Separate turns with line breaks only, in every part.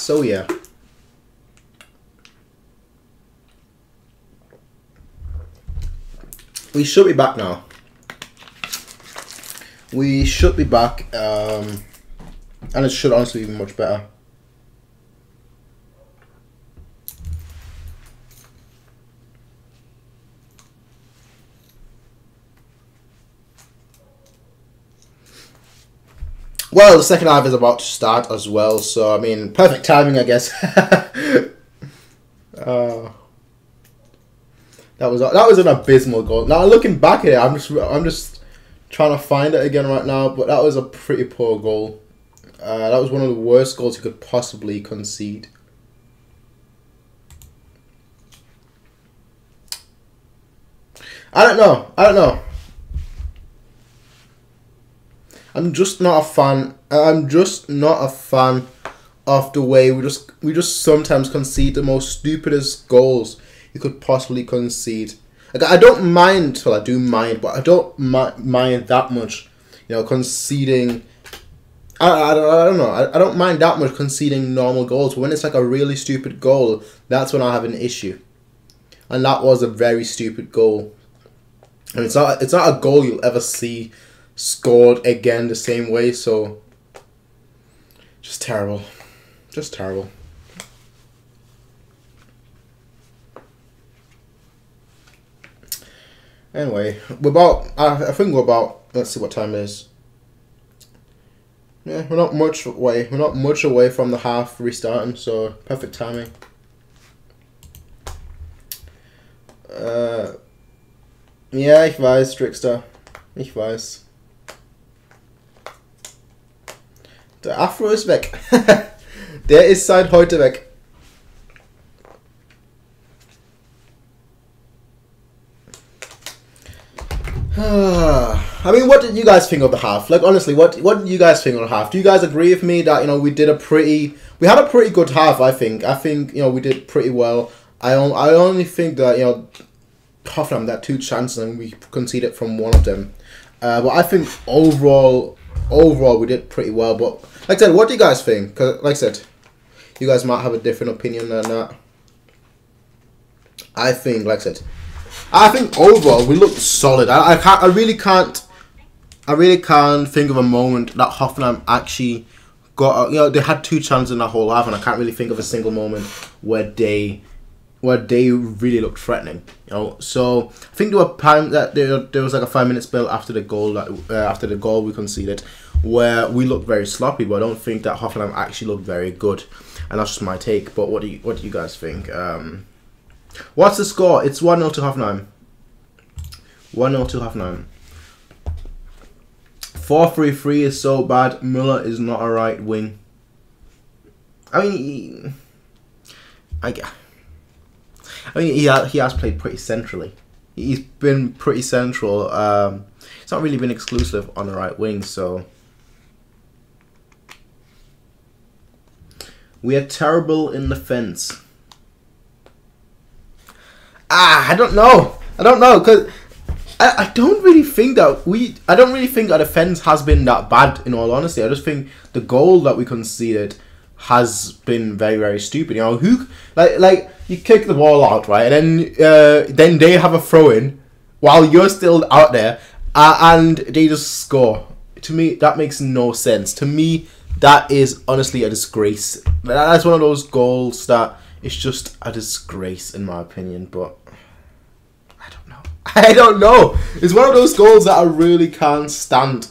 So yeah. We should be back now. We should be back, and it should honestly be much better. Well, the second half is about to start as well, so I mean, perfect timing, I guess. That was an abysmal goal. Now looking back at it, I'm just trying to find it again right now, but that was a pretty poor goal. That was one of the worst goals you could possibly concede. I don't know. I'm just not a fan. I'm just not a fan of the way we just sometimes concede the most stupidest goals you could possibly concede. Like, I don't mind. Well, I do mind, but I don't mind that much. You know, conceding. I don't know. I don't mind that much conceding normal goals. But when it's like a really stupid goal, that's when I have an issue. And that was a very stupid goal. And it's not a goal you'll ever see scored again the same way. So just terrible. Just terrible. Anyway, I think we're about, let's see what time it is. Yeah, we're not much away. We're not much away from the half restarting, so perfect timing. Ja, ich weiß, Trickster. Ich weiß. Der Afro ist weg. Der ist seit heute weg. I mean, what did you guys think of the half? Like, honestly, what did you guys think of the half? Do you guys agree with me that, you know, we had a pretty good half, I think. I think, you know, we did pretty well. I only think that, you know, Hoffenheim had 2 chances and we conceded from one of them. But I think overall we did pretty well. But like I said, what do you guys think? Because like I said, you guys might have a different opinion than that. I think, like I said, overall we looked solid. I really can't think of a moment that Hoffenheim actually got. You know, they had 2 chances in that whole half, and I can't really think of a single moment where they really looked threatening. You know, so I think there were times that there was like a 5-minute spell after the goal we conceded where we looked very sloppy, but I don't think that Hoffenheim actually looked very good, and that's just my take. But what do you guys think? What's the score? It's 1-0 to Hoffenheim. 1-0 to Hoffenheim. 4-3-3 is so bad. Müller is not a right wing. I mean, he has played pretty centrally. He's been pretty central. It's not really been exclusive on the right wing, so we are terrible in defense. I don't know, because I don't really think that our defense has been that bad, in all honesty. I just think the goal that we conceded has been very, very stupid. You know, who like you kick the ball out, right, and then they have a throw in while you're still out there, and they just score. To me, that makes no sense. To me, that is honestly a disgrace. That's one of those goals that is just a disgrace, in my opinion. But I don't know. It's one of those goals that I really can't stand.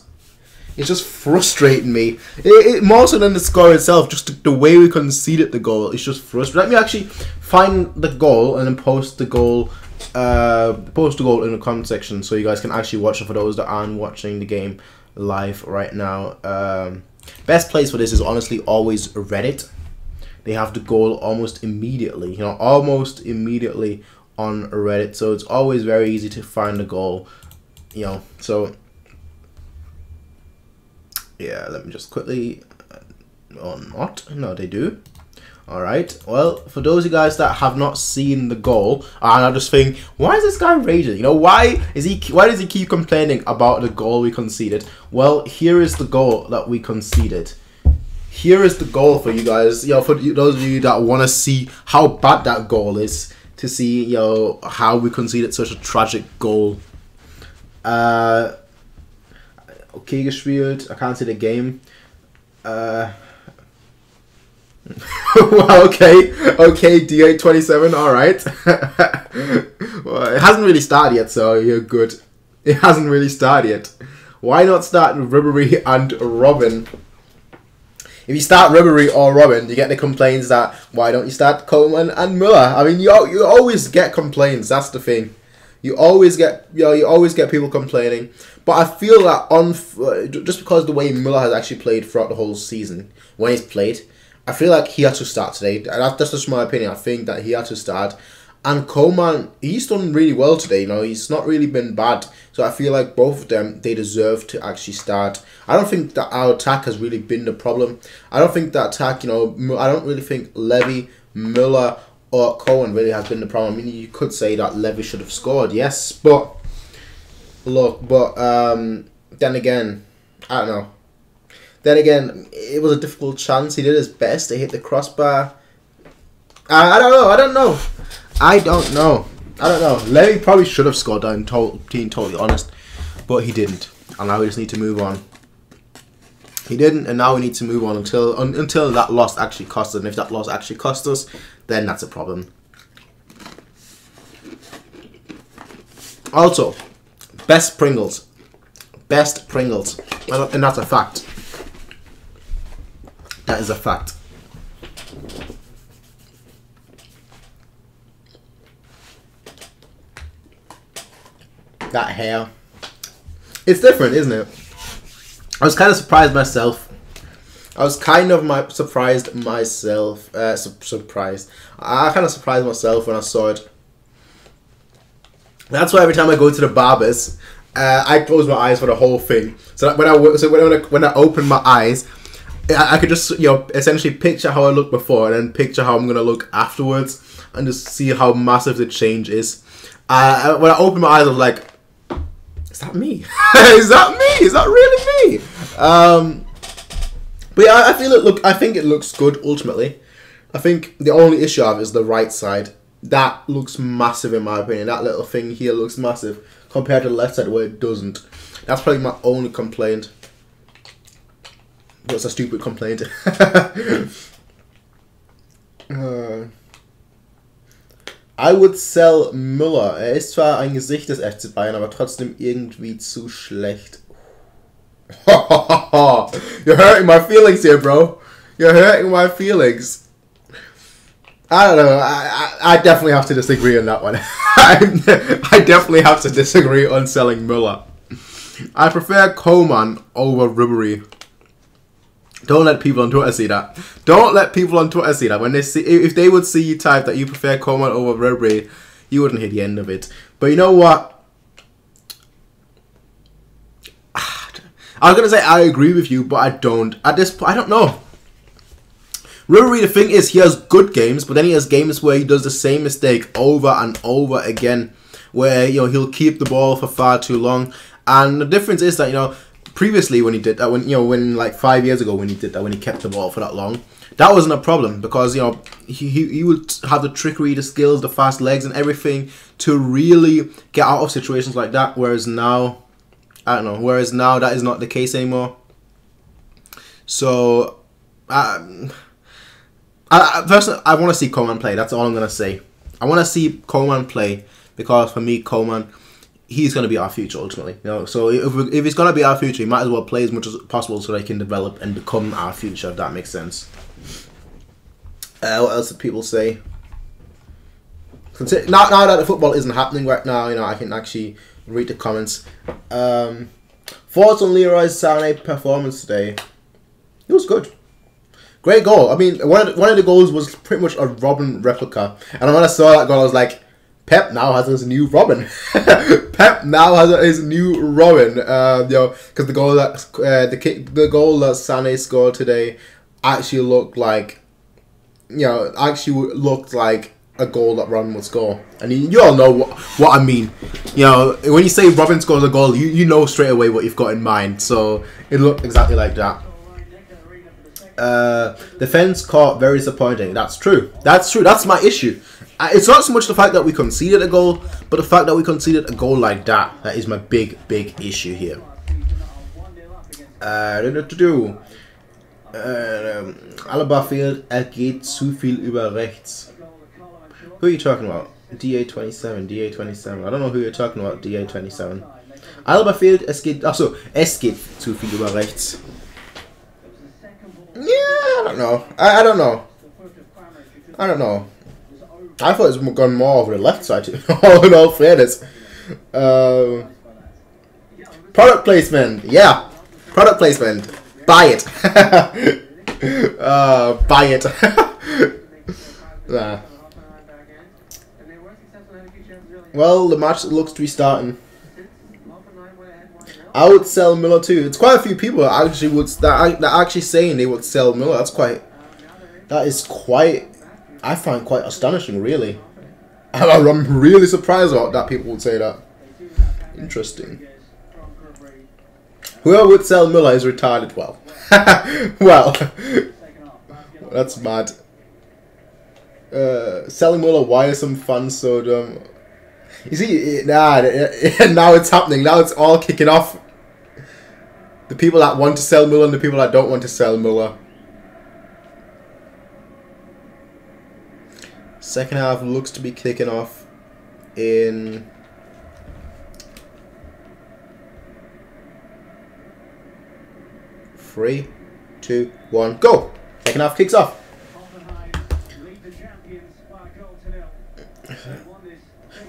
It's just frustrating me. It more so than the score itself, just the way we conceded the goal. It's just frustrating. Let me actually find the goal and then post the goal in the comment section so you guys can actually watch it for those that aren't watching the game live right now. Best place for this is honestly always Reddit. They have the goal almost immediately. You know, almost immediately on Reddit, so it's always very easy to find the goal. You know, so Yeah, let me just quickly... or not. No, they do. Alright, well, for those of you guys that have not seen the goal, and I just think, why is this guy raging? You know, why does he keep complaining about the goal we conceded? Well, here is the goal that we conceded. Here is the goal for you guys. You know, for those of you that want to see how bad that goal is, to see, you know, how we conceded such a tragic goal. Okay gespielt. I can't see the game. Well, okay, D827, alright. Well, it hasn't really started yet, so you're good. It hasn't really started yet. Why not start with Ribery and Robin? If you start Ribery or Robin, you get the complaints that, why don't you start Coleman and Müller? I mean, you always get complaints, that's the thing. You always get people complaining. But I feel that just because the way Müller has actually played throughout the whole season, when he's played, I feel like he had to start today. That's just my opinion. I think that he had to start. And Coleman, he's done really well today. You know, he's not really been bad. So I feel like both of them, they deserve to actually start. I don't think that our attack has really been the problem. I don't think that attack, you know, I don't really think Levy, Müller, or Cohen really has been the problem. I mean, you could say that Levy should have scored, yes. But, look, then again, I don't know. Then again, it was a difficult chance. He did his best to hit the crossbar. I don't know. Levy probably should have scored, I'm being totally honest. But he didn't. And now we just need to move on. He didn't, and now we need to move on until that loss actually cost us. And if that loss actually cost us, then that's a problem. Also, best Pringles. Best Pringles. And that's a fact. That is a fact. That hair. It's different, isn't it? I was kind of surprised myself. I kind of surprised myself when I saw it. That's why every time I go to the barbers, I close my eyes for the whole thing. So that when I open my eyes, I could just, you know, essentially picture how I looked before and then picture how I'm going to look afterwards and just see how massive the change is. When I opened my eyes, I was like, is that me? Is that me? Is that really me? But yeah, I think it looks good ultimately. I think the only issue I have is the right side. That looks massive in my opinion. That little thing here looks massive compared to the left side where it doesn't. That's probably my only complaint. That's a stupid complaint. I would sell Müller. Ist zwar ein Gesicht des FC Bayern, aber trotzdem irgendwie zu schlecht. You're hurting my feelings here, bro. You're hurting my feelings. I don't know. I definitely have to disagree on that one. I definitely have to disagree on selling Müller. I prefer Coman over Ribery. Don't let people on Twitter see that. Don't let people on Twitter see that. When they see, if they would see you type that you prefer Coman over Ribery, you wouldn't hit the end of it. But you know what? I was gonna say I agree with you, but I don't. At this point, I don't know. Ribery, the thing is, he has good games, but then he has games where he does the same mistake over and over again, where, you know, he'll keep the ball for far too long. And the difference is that, you know, previously when he did that, when like 5 years ago when he did that, when he kept the ball for that long, that wasn't a problem because, you know, he would have the trickery, the skills, the fast legs and everything to really get out of situations like that. Whereas now, I don't know, that is not the case anymore. So, personally, I want to see Coman play. That's all I'm going to say. I want to see Coman play because for me, Coman, he's going to be our future ultimately. You know, so if he's going to be our future, he might as well play as much as possible so that he can develop and become our future, if that makes sense. What else do people say? Now that the football isn't happening right now, you know, I can actually read the comments. Thoughts on Leroy Sané's performance today? It was good. Great goal. I mean, one of the goals was pretty much a Robin replica. And when I saw that goal, I was like, Pep now has his new Robin. Pep now has his new Robin. Because the goal that the goal that Sané scored today actually looked like, looked like a goal that Robin would score. And you all know what I mean. When you say Robin scores a goal, you know straight away what you've got in mind. So it looked exactly like that. Defense caught very disappointing. That's true. That's true. That's my issue. It's not so much the fact that we conceded a goal, but the fact that we conceded a goal like that. That is my big issue here. Alaba fehlt, geht zu viel über rechts. Who are you talking about? DA27, DA27. I don't know who you're talking about, DA27. Alaba fehlt, es geht zu viel über rechts. Yeah, I don't know. I don't know. I thought it was gone more over the left side. In all fairness. Product placement. Yeah. Product placement. Buy it. Buy it. Nah. Well, the match looks to be starting. I would sell Miller too. It's quite a few people that actually saying they would sell Miller. I find quite astonishing, really. I'm really surprised about that people would say that. Interesting. Whoever would sell Miller is retarded. Well, well, that's mad. Selling Miller, why are some fans so dumb? You see, now it's happening. Now it's all kicking off. The people that want to sell Miller and the people that don't want to sell Miller. Second half looks to be kicking off in 3, 2, 1, go! Second half kicks off.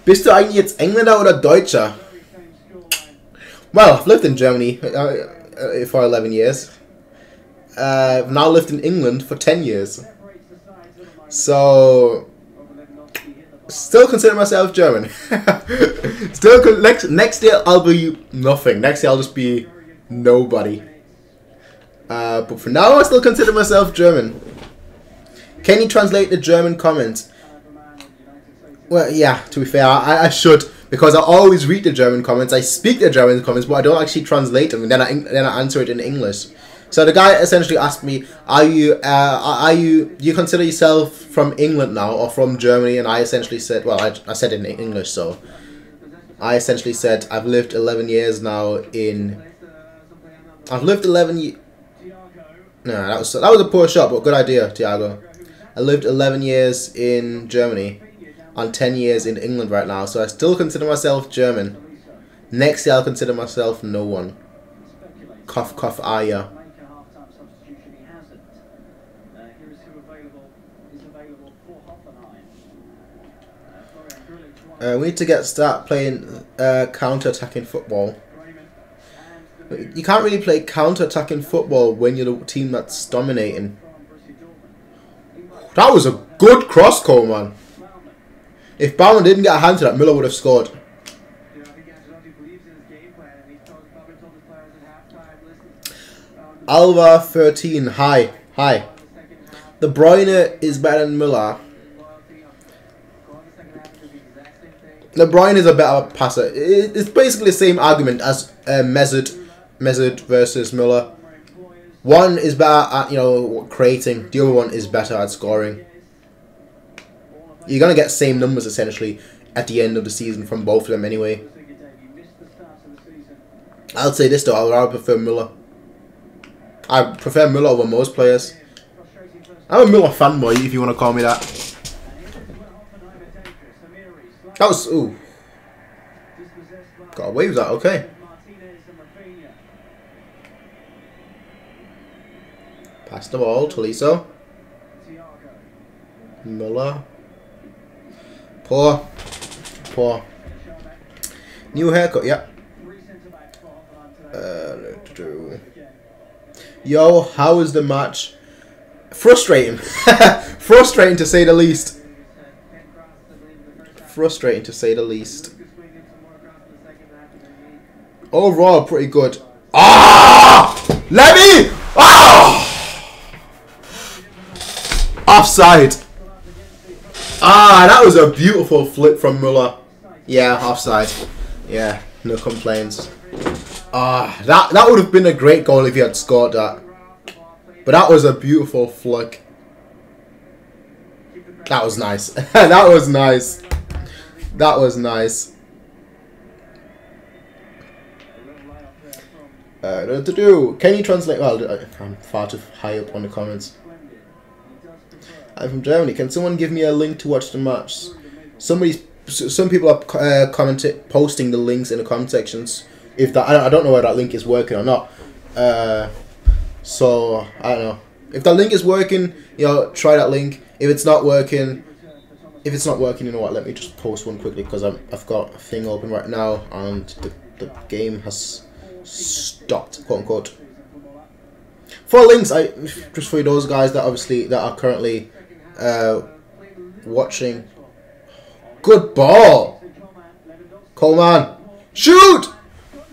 Bist du eigentlich jetzt Engländer oder Deutscher? Well, I've lived in Germany for 11 years. I've now lived in England for 10 years. So, still consider myself German. Next year I'll be nothing. Next year I'll just be nobody. But for now I still consider myself German. Can you translate the German comments? Well, yeah, to be fair, I should, because I always read the German comments. I speak the German comments, but I don't actually translate them, and then I answer it in English. So the guy essentially asked me, do you consider yourself from England now or from Germany? And I essentially said, well, I said it in English, so I essentially said I've lived 11 years now in. I've lived 11 years. No, that was a poor shot, but good idea, Thiago. I lived 11 years in Germany. On 10 years in England right now, so I still consider myself German. Next year I'll consider myself no one. Cough, cough, yeah. We need to start playing counter-attacking football. You can't really play counter-attacking football when you're the team that's dominating. That was a good cross-call, man. If Bayern didn't get a hand to that, Müller would have scored. Alva 13, hi. De Bruyne is better than Müller. De Bruyne is a better passer. It's basically the same argument as Mesut versus Müller. One is better at creating. The other one is better at scoring. You're going to get same numbers, essentially, at the end of the season from both of them anyway. I'll say this, though. I would rather prefer Müller. I prefer Müller over most players. I'm a Müller fanboy, if you want to call me that. That was... Ooh. Got away with that, okay. Pass the ball, Tolisso. Müller. Poor. New haircut, yeah. Yo, how was the match? Frustrating. Frustrating to say the least. frustrating to say the least. Overall, pretty good. Ah! Lemmy! Ah! Offside. Ah, that was a beautiful flip from Muller. Yeah, offside. Yeah, no complaints. Ah, that would have been a great goal if he had scored that. But that was a beautiful flick. That was nice. That was nice. That was nice. What to do? Can you translate? Well, I'm far too high up on the comments. I'm from Germany. Can someone give me a link to watch the match? Some people are posting the links in the comment sections. If that, I don't know whether that link is working or not. So I don't know. If that link is working, you know, try that link. If it's not working, you know what? Let me just post one quickly because I've got a thing open right now and the game has stopped, quote unquote. For links, just for those guys that are currently watching. Good ball, Coleman. Shoot!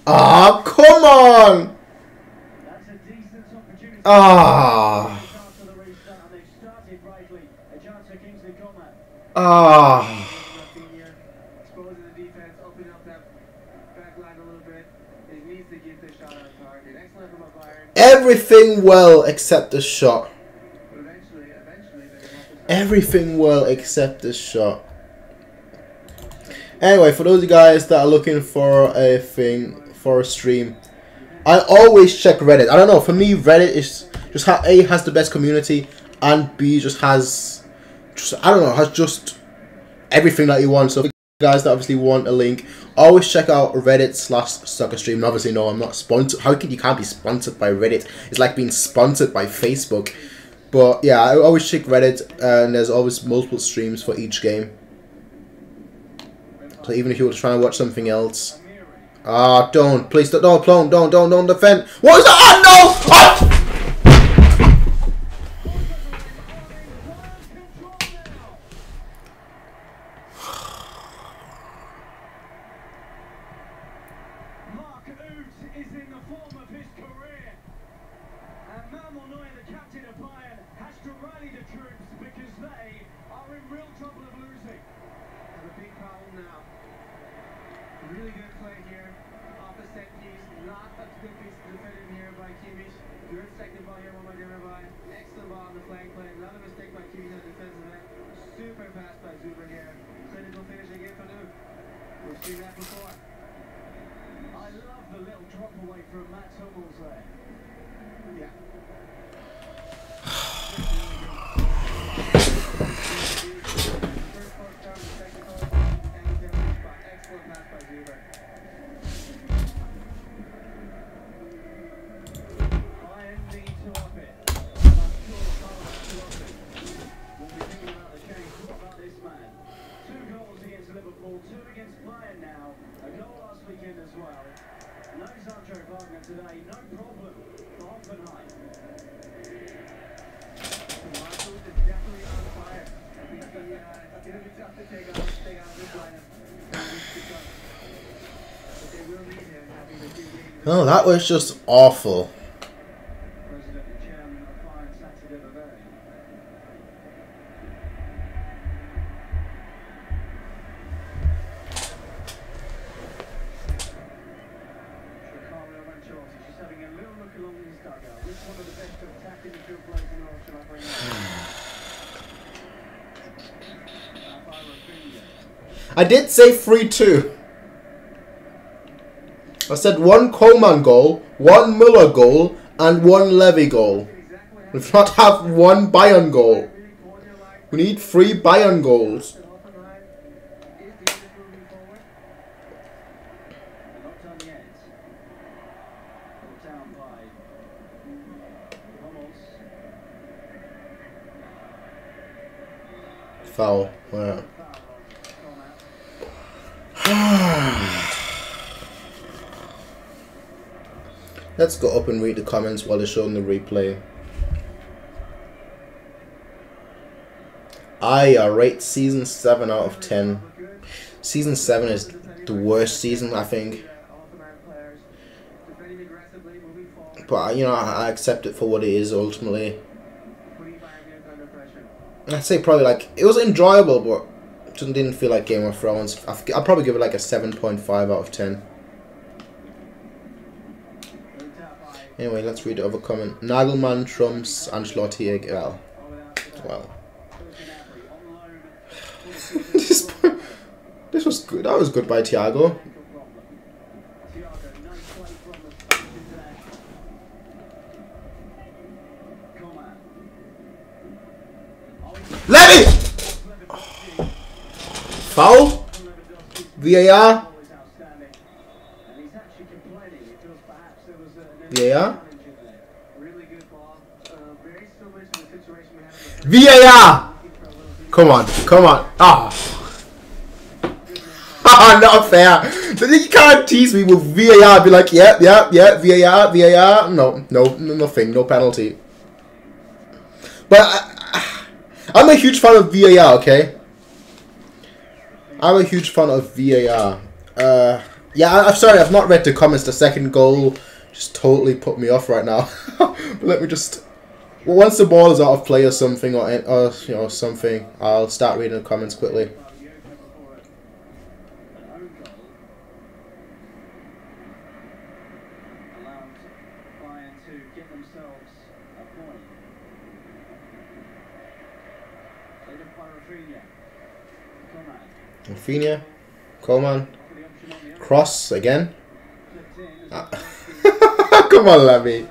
Ah, come on! Ah. Ah. Everything well except the shot. Everything well except the shot. Anyway, for those of you guys that are looking for a stream, I always check Reddit. I don't know, for me Reddit is just A, has the best community, and B, just has just everything that you want. So for you guys that obviously want a link, always check out Reddit/SoccerStream. And obviously, no, I'm not sponsored. You can't be sponsored by Reddit? It's like being sponsored by Facebook. But yeah, I always check Reddit, and there's always multiple streams for each game. So even if you were trying to watch something else, don't defend. What is that? Ah, no! Ah!
the captain of Bayern, has to rally the troops because they are in real trouble of losing. And a big foul now. Really good play here. Off the set piece. Lot of good pieces defended here by Kimmich. Good second ball here by Bayern. Excellent ball on the flank play. Another mistake by Kimmich on the defensive end. Super pass by Zuber here. Clinical finish again for New. We've seen that before. I love the little drop away from Matt Hummels there. Yeah. Bayern now, a goal last weekend as well. No Sancho Wagner today, no problem for Hoffenheim. Marshall is definitely on fire. I think it's going to be tough to take out this lineup. But they will need him having the 2 games.
Oh, that was just awful.
President and chairman of Bayern Saturday the very.
I did say 3-2. I said 1 Coleman goal, 1 Müller goal, and 1 Levy goal. We do not have 1 Bayern goal. We need 3 Bayern goals. Foul. Yeah. Let's go up and read the comments while they're showing the replay. I rate season 7 out of 10. Season 7 is the worst season, I think. But, you know, I accept it for what it is, ultimately. I'd say probably, like, it was enjoyable, but it just didn't feel like Game of Thrones. I'll probably give it, like, a 7.5 out of 10. Anyway, let's read the other comment. Nagelmann trumps Ancelotti again. Well. This was good. That was good by Thiago. Levy! Oh. Foul? VAR? VAR? VAR! Come on, come on. Ah. Oh. Not fair. You can't tease me with VAR. Be like, yeah, VAR, VAR. No, nothing, no penalty. But I'm a huge fan of VAR, okay? I'm a huge fan of VAR. Yeah, I'm sorry, I've not read the comments. The second goal just totally put me off right now. But let me just... Well, once the ball is out of play or something, or you know, something, I'll start reading the comments quickly. Rafinha, Coleman, cross again. Come on, Lemmy.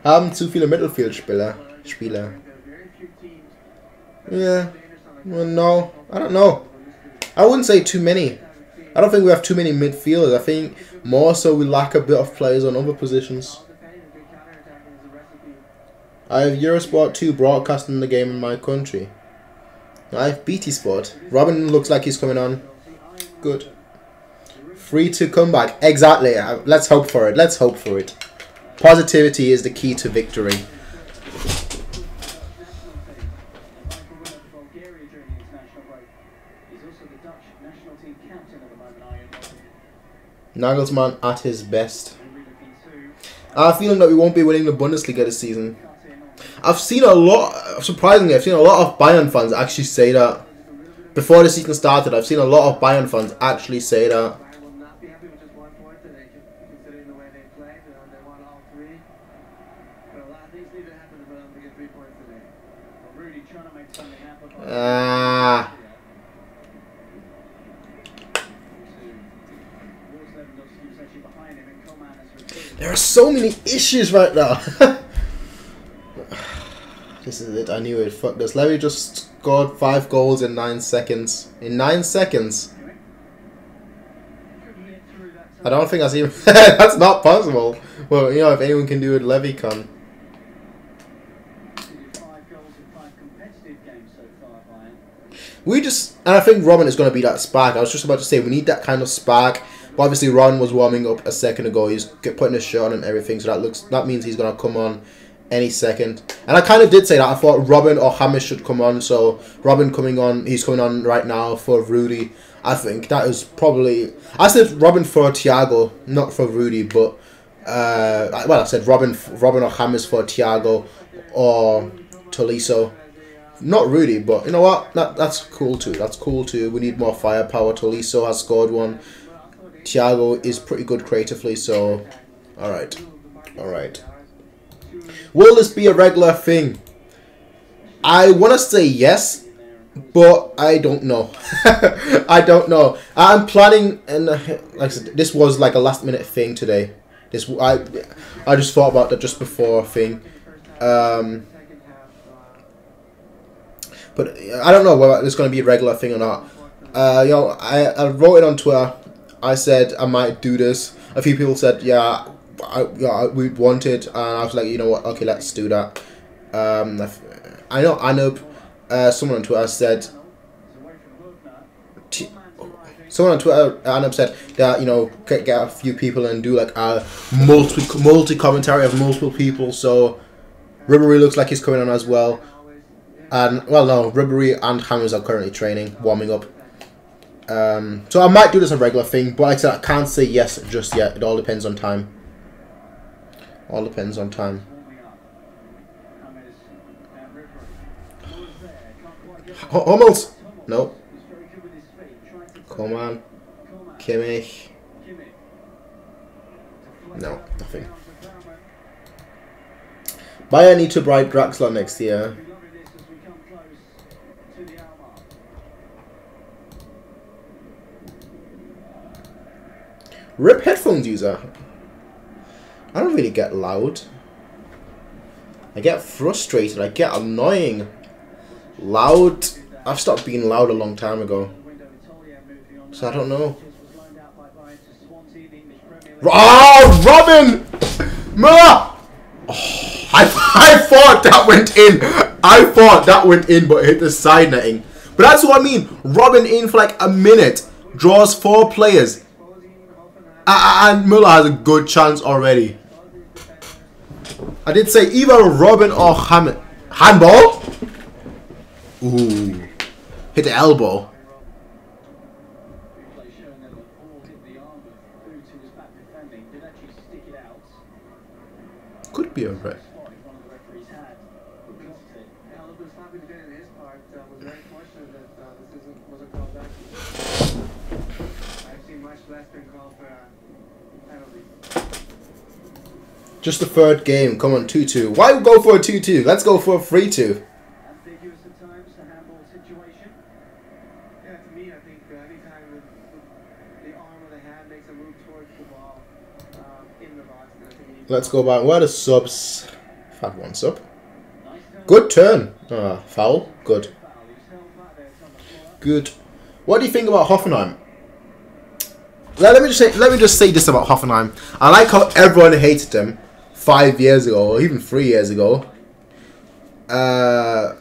Haben zu viele Mittelfeldspieler. Yeah. Well, no. I don't know. I wouldn't say too many. I don't think we have too many midfielders. I think more so we lack a bit of players on other positions. I have Eurosport 2 broadcasting the game in my country. I have BT Sport. Robin looks like he's coming on. Good. Free to come back. Exactly. Let's hope for it. Let's hope for it. Positivity is the key to victory. Nagelsmann at his best. I have a feeling that we won't be winning the Bundesliga this season. I've seen a lot, surprisingly, I've seen a lot of Bayern fans actually say that. Before the season started, I've seen a lot of Bayern fans actually say that. There are so many issues right now. This is it. I knew it. Fuck this. Levy just scored 5 goals in 9 seconds. In 9 seconds. I don't think that's even... That's not possible. Well, you know, if anyone can do it, Levy can. We just... And I think Robin is going to be that spark. I was just about to say, we need that kind of spark. But obviously, Ron was warming up a second ago. He's putting his shirt on and everything. So that means he's going to come on any second. And I kind of did say that. I thought Robin or James should come on. So Robin coming on. He's coming on right now for Rudy. I think that is probably... I said Robin for Thiago, not for Rudy. But... well, I said Robin or James for Thiago or Tolisso. Not Rudy, but you know what? That's cool too. That's cool too. We need more firepower. Tolisso has scored one. Thiago is pretty good creatively, so... Alright. Alright. Will this be a regular thing? I want to say yes, but I don't know. I don't know. I'm planning, and like I said, this was like a last minute thing today. I just thought about that just before thing. But I don't know whether it's going to be a regular thing or not. You know, I wrote it on Twitter. I said I might do this. A few people said, yeah, we want it. And I was like, you know what? Okay, let's do that. I know Anup, someone on Twitter said... Someone on Twitter, Anup said that, you know, get a few people and do like a multi-commentary of multiple people. So, Ribery looks like he's coming on as well. And, well, no, Ribery and Hammers are currently training, warming up. So I might do this a regular thing, but like I said, I can't say yes just yet. It all depends on time. All depends on time. Hummels! No. Come on. Kimmich. No, nothing. Bayern need to bribe Draxler next year. RIP headphones user. I don't really get loud. I get frustrated. I get annoying. Loud. I've stopped being loud a long time ago. So I don't know. Oh, Robin! Muller! Oh, I thought that went in. I thought that went in, but it hit the side netting. But that's what I mean. Robin in for like a minute. Draws 4 players. And Muller has a good chance already. I did say either Robin or handball. Ooh. Hit the elbow. Could be a red. Just the third game. Come on, 2-2. Why go for a 2-2? Let's go for a 3-2. Let's go back. Where are the subs? I've had one sub. Good turn. Foul. Good. Good. What do you think about Hoffenheim? Let me just say this about Hoffenheim. I like how everyone hated them 5 years ago, or even 3 years ago. And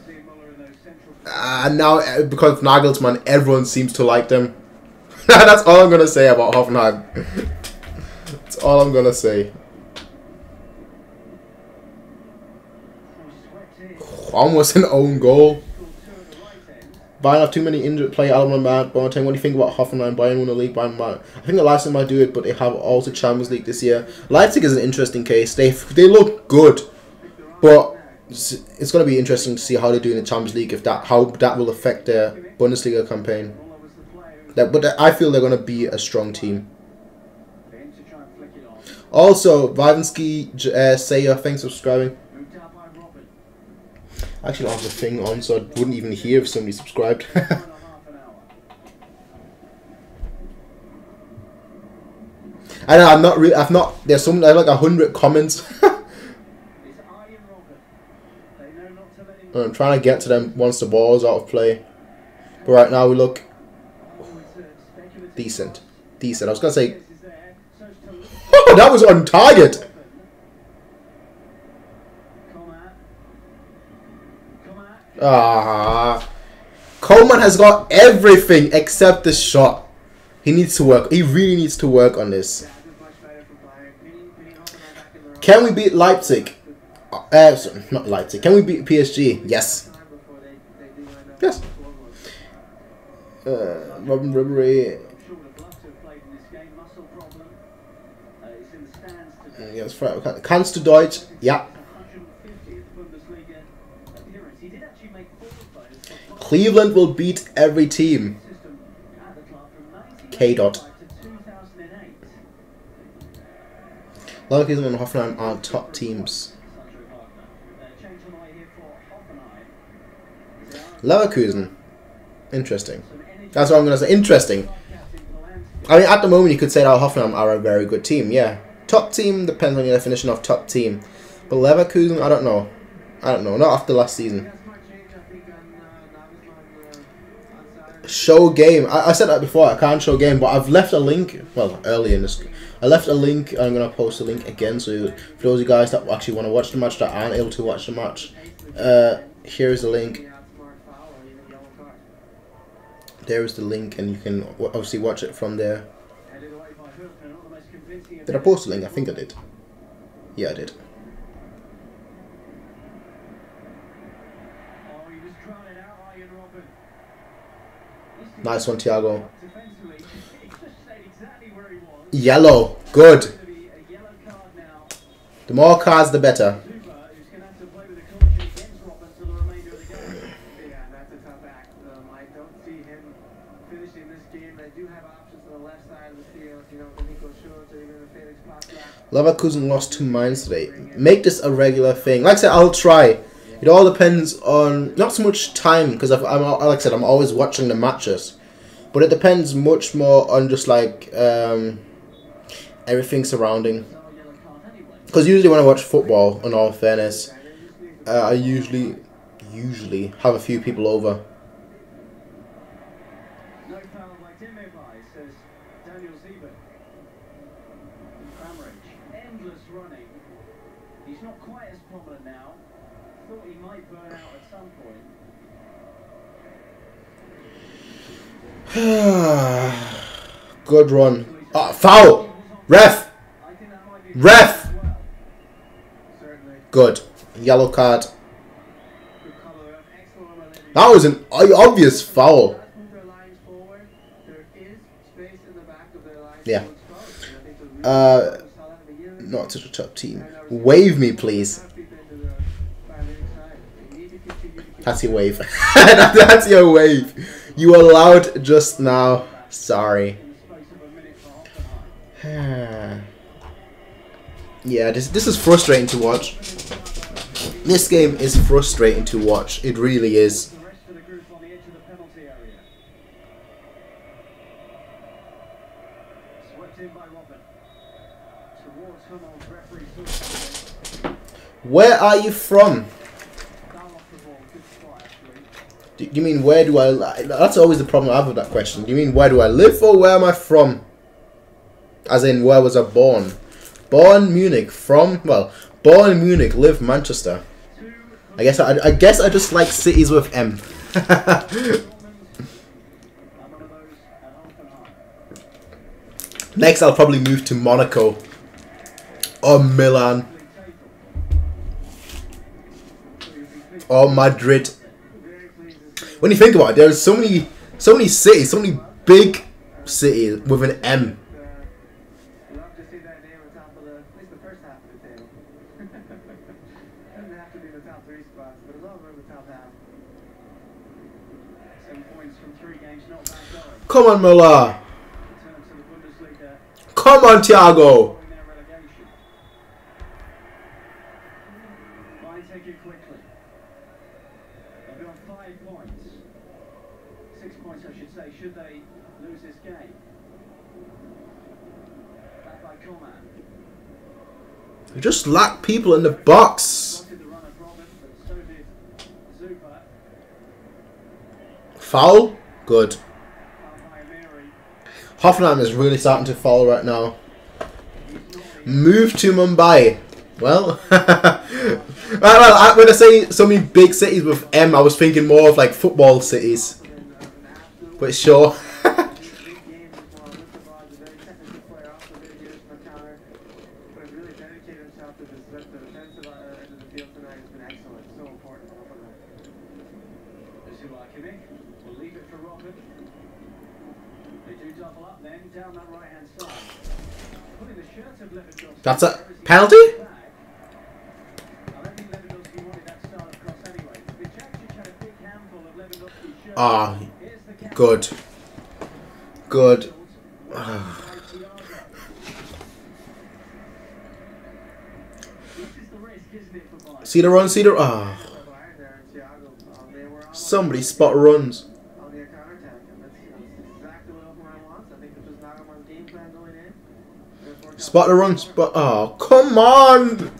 now, because of Nagelsmann, everyone seems to like them. That's all I'm gonna say about Hoffenheim. That's all I'm gonna say. Almost an own goal. Bayern have too many injured player element. What do you think about Hoffenheim? Bayern won the league. Bayern. I think the Leipzig might do it, but they have also Champions League this year. Leipzig is an interesting case. They look good, but it's going to be interesting to see how they do in the Champions League. How that will affect their Bundesliga campaign. But I feel they're going to be a strong team. Also, Vivensky, Sayer, thanks for subscribing. I actually don't have the thing on, so I wouldn't even hear if somebody subscribed. I know, I've not, there's some, I have like 100 comments. I'm trying to get to them once the ball's out of play. But right now we look decent. Decent. I was going to say, oh, that was on target. Coleman has got everything except the shot. He needs to work. He really needs to work on this. Can we beat Leipzig? Sorry, not Leipzig. Can we beat PSG? Yes. Yes. Robin Ribery. Yes, kannst du Deutsch? Ja. Cleveland will beat every team. K. Dot. Leverkusen and Hoffenheim are top teams. Leverkusen. Interesting. That's what I'm going to say. Interesting. I mean, at the moment, you could say that Hoffenheim are a very good team. Yeah. Top team depends on your definition of top team. But Leverkusen, I don't know. I don't know. Not after last season. Show game. I said that before. I can't show game, but I've left a link. Well, early in this, I left a link. I'm gonna post a link again. So for those of you guys that actually want to watch the match, that aren't able to watch the match, here's the link. There is the link, and you can obviously watch it from there. Did I post the link? I think I did. Yeah, I did. Nice one, Thiago.
Defensively, he just stayed exactly where he was.
Yellow. Good.
Going to be a yellow card now.
The more cards, the better.
Zuba, who's going to have to play with a caution against Robin for the remainder of the game. Yeah, that's a tough act. I don't see him finishing this game. They do have options on the left side of the field. You know, the Nico Schultz or even the Felix Passlack.
Leverkusen lost 2 minds today. Make this a regular thing. Like I said, I'll try. It all depends on not so much time, because like I said, I'm always watching the matches, but it depends much more on just like everything surrounding. Because usually when I watch football, in all fairness, I usually have a few people over.
No foul by Demirbay, says Daniel Zidane. Kramaric, endless running. He's not quite as prominent now. Thought he might burn out at some point.
Good run. Oh, foul! Ref!
I think that might be
Ref!
as well. Certainly.
Good. Yellow card.
Good cover up. Excellent on Olivia.
That was an obvious foul.
Let's move their lines forward. There is space in the back of their lines.
Yeah.
I think the
Not such a top team. Wave me, please. That's your wave. That's your wave. You were loud just now. Sorry. Yeah, this is frustrating to watch. This game is frustrating to watch. It really is.
The rest of the group on the edge of the penalty area. Swept in by Robin. Towards Hummels, referee Zidane.
Where are you from?
Down off the ball, good spot actually.
Do you mean where do I... That's always the problem I have with that question. Do you mean where do I live or where am I from? As in, where was I born? Born Munich. From... Well, born Munich, live Manchester. I guess I just like cities with M. Next, I'll probably move to Monaco. Or Milan. Or Madrid. When you think about it, there's so many cities, so many big cities with an M.
Love to see that name on top of at least the first half of the table. Doesn't have to be the top 3 spots, but it's all over the top half. 7 points from 3 games, not bad going.
Come on, Müller.
Return to the Bundesliga,
Come on, Thiago.
avoiding their relegation. Bayern take it quickly. They'll be on 5 points. 6 points, I should say, should they lose this game. Back by Coman.
You just lack people in the box.
Blocked the run of Robin, but so did Zuba.
Foul? Good.
Fouled by Amiri.
Hoffenheim is really starting to fall right now. Move to Mumbai. Well, when I say so many big cities with M, I was thinking more of like football cities. But sure. That's a penalty? Ah, good. Good. See the run, see the... Ah. Somebody spot runs. Spot the run, spot... Oh, come on!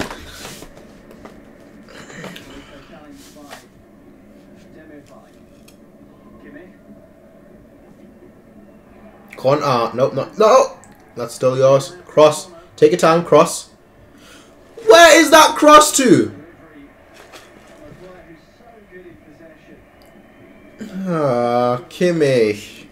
Come on, ah, no, no, no! That's still yours. Cross. Take your time, cross. Where is that cross to? Ah, Kimmich.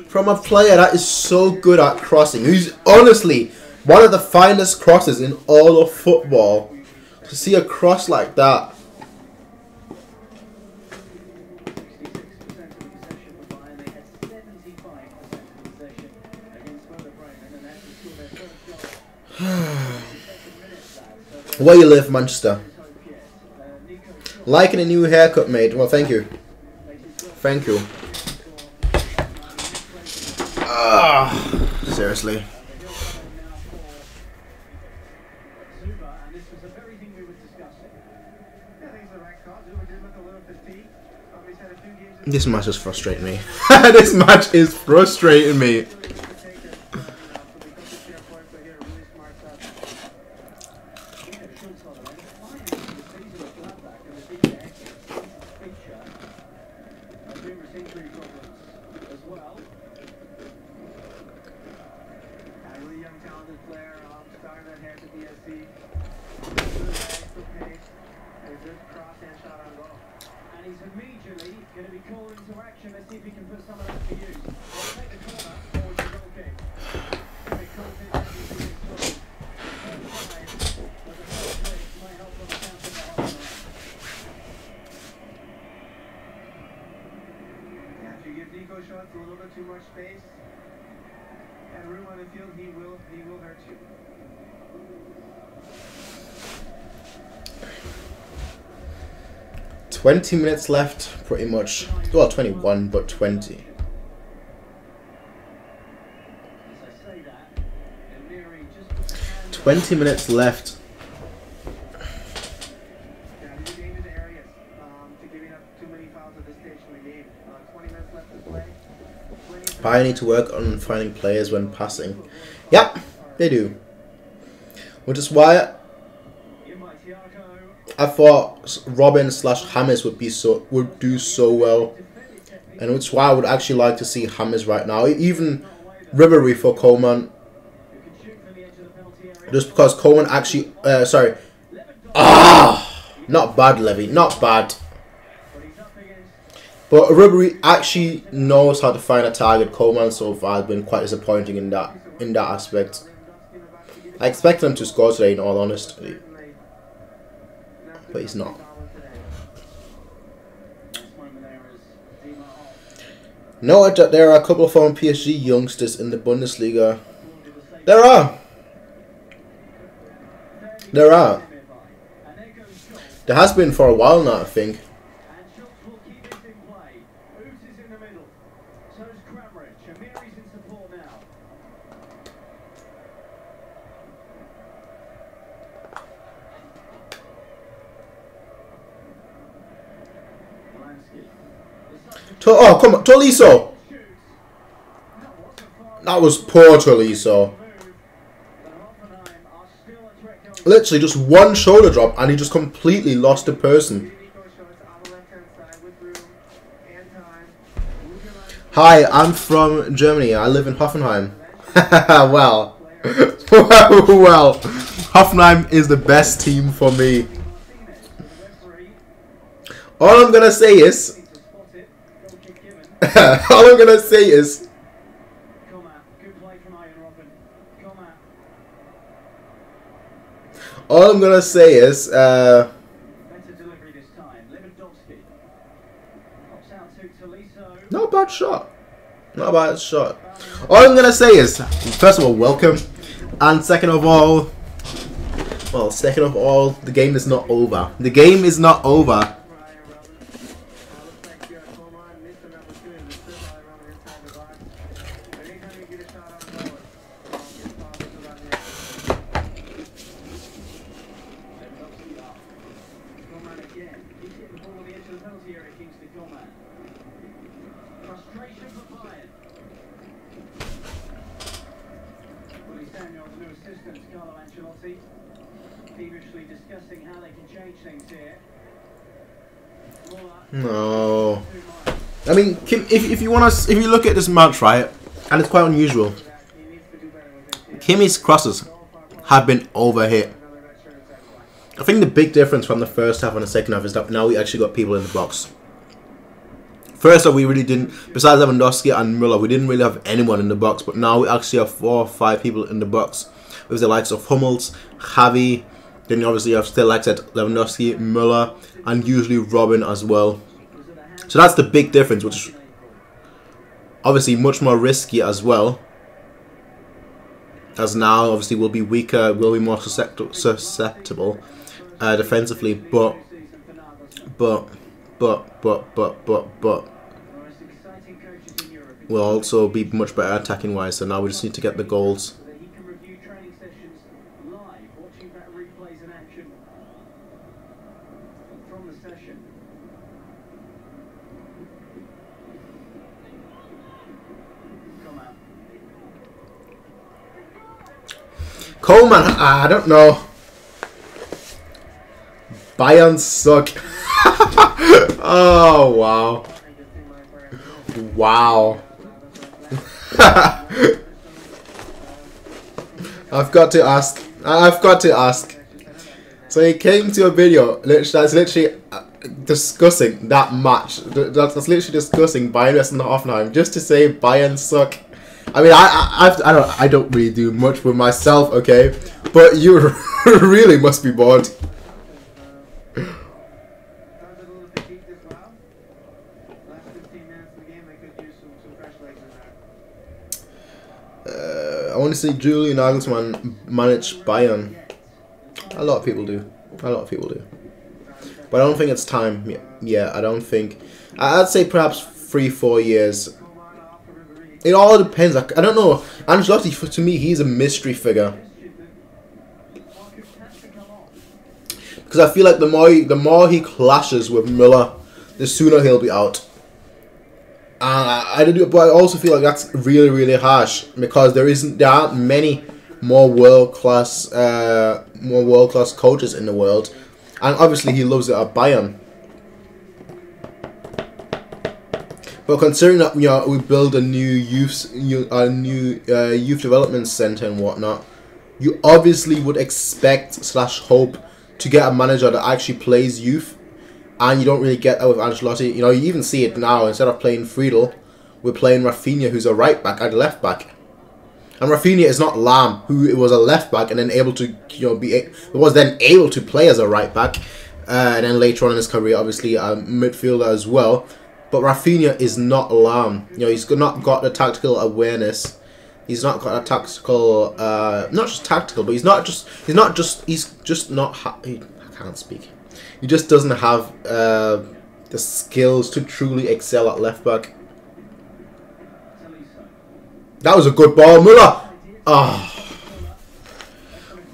From a player that is so good at crossing, who's honestly one of the finest crosses in all of football. To see a cross like that. Where you live, Manchester? Liking a new haircut, mate. Well, thank you. Thank you. Seriously. This match is frustrating me. This match is frustrating me.
Shots a little bit too much space and room on the field, he will hurt you.
$20 left, pretty much. Well, 21, but 20. $20 left. Bayern need to work on finding players when passing. Yep, they do. Which is why I thought Robin / James would do so well, and which is why I would actually like to see James right now. Even Ribery for Coleman, just because Coleman actually, not bad, Levy, not bad. But Ribery actually knows how to find a target. Coleman so far has been quite disappointing in that aspect. I expected him to score today, in all honesty, but he's not. No, there are a couple of former PSG youngsters in the Bundesliga. There are. There has been for a while now, I think. Oh, come on, Tolisso! That was poor Tolisso. Literally just one shoulder drop and he just completely lost the person. Hi, I'm from Germany. I live in Hoffenheim. Well, Hoffenheim is the best team for me. All I'm gonna say is, not a bad shot. Not a bad shot. All I'm gonna say is, first of all, welcome, and second of all, the game is not over. The game is not over. No, I mean, if you look at this match, right, and it's quite unusual. Kimmy's crosses have been overhit. I think the big difference from the first half and the second half is that now we actually got people in the box. First off, we really didn't, besides Lewandowski and Müller, we didn't really have anyone in the box, but now we actually have 4 or 5 people in the box. With the likes of Hummels, Javi, then you obviously have still, like I said, Lewandowski, Müller, and usually Robin as well. So that's the big difference, which is obviously much more risky as well. as now obviously will be weaker, will be more susceptible defensively, but will also be much better attacking wise. So now we just need to get the goals.
He can review training sessions live, watching back replays in action from the session. Come on.
Coleman, I don't know. Bayern suck. Oh wow. Wow. I've got to ask. So he came to a video that's literally discussing that match. That's literally discussing Bayern versus Hoffenheim just to say Bayern suck. I mean, I don't really do much with myself, okay? But you really must be bored. I want to see Julian Nagelsmann manage Bayern. A lot of people do. But I don't think it's time. Yeah, I don't think. I'd say perhaps 3-4 years. It all depends. I don't know. Ancelotti, to me, he's a mystery figure. Because I feel like the more he clashes with Müller, the sooner he'll be out. But I also feel like that's really, really harsh because there aren't many more world class coaches in the world, and obviously he loves it at Bayern. But considering that we build a new youth development center and whatnot, you obviously would expect / hope to get a manager that actually plays youth. And you don't really get that with Ancelotti. You know, you even see it now. Instead of playing Friedel, we're playing Rafinha, who's a right back and a left back. And Rafinha is not Lahm, who was a left back and then able to, was then able to play as a right back, and then later on in his career, obviously a midfielder as well. But Rafinha is not Lahm. You know, he's not got the tactical awareness. He's not got a tactical, not just tactical, but he's just not. I can't speak. He just doesn't have the skills to truly excel at left back. That was a good ball, Müller. Ah,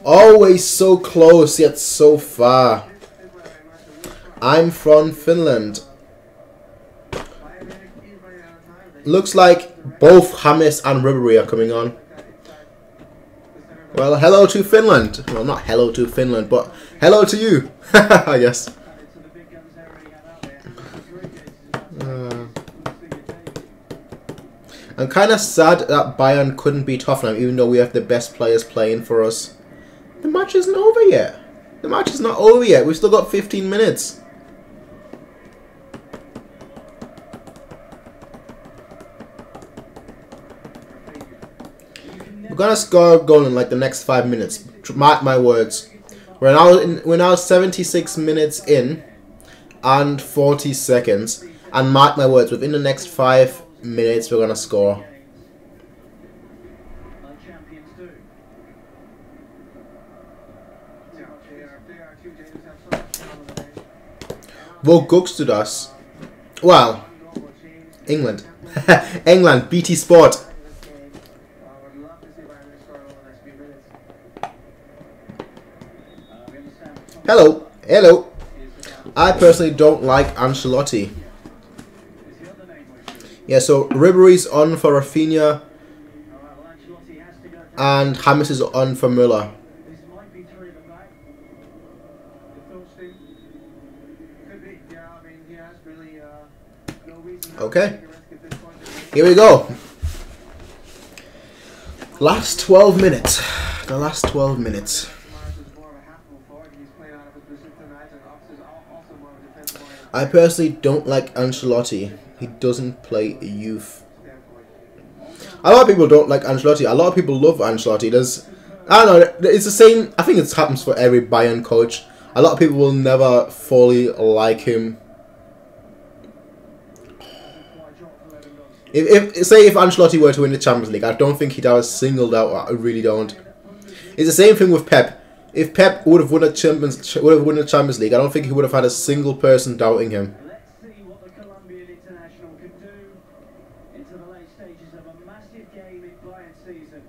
always so close yet so far. I'm from Finland. Looks like both James and Ribery are coming on. Well, hello to Finland. Well, not hello to Finland, but hello to you, I guess. I'm kind of sad that Bayern couldn't beat Hoffenheim, even though we have the best players playing for us. The match isn't over yet. The match is not over yet. We've still got 15 minutes. We're gonna score a goal in like the next 5 minutes. Mark my words. We're now 76 minutes in and 40 seconds. And mark my words, within the next 5 minutes we're gonna score. Wo guckst du das? Well, England. England, BT Sport. Hello, hello. I personally don't like Ancelotti. Yeah, so Ribery's on for Rafinha, and James is on for Müller. Okay, here we go. Last 12 minutes. The last 12 minutes. I personally don't like Ancelotti. He doesn't play youth. A lot of people don't like Ancelotti. A lot of people love Ancelotti. I don't know, it's the same. I think it happens for every Bayern coach. A lot of people will never fully like him. If say if Ancelotti were to win the Champions League, I don't think he'd have us singled out. I really don't. It's the same thing with Pep. If Pep would have won the Champions League, I don't think he would have had a single person doubting him.
Let's see what the Colombian international can do into the late stages of a massive game in Bayern season.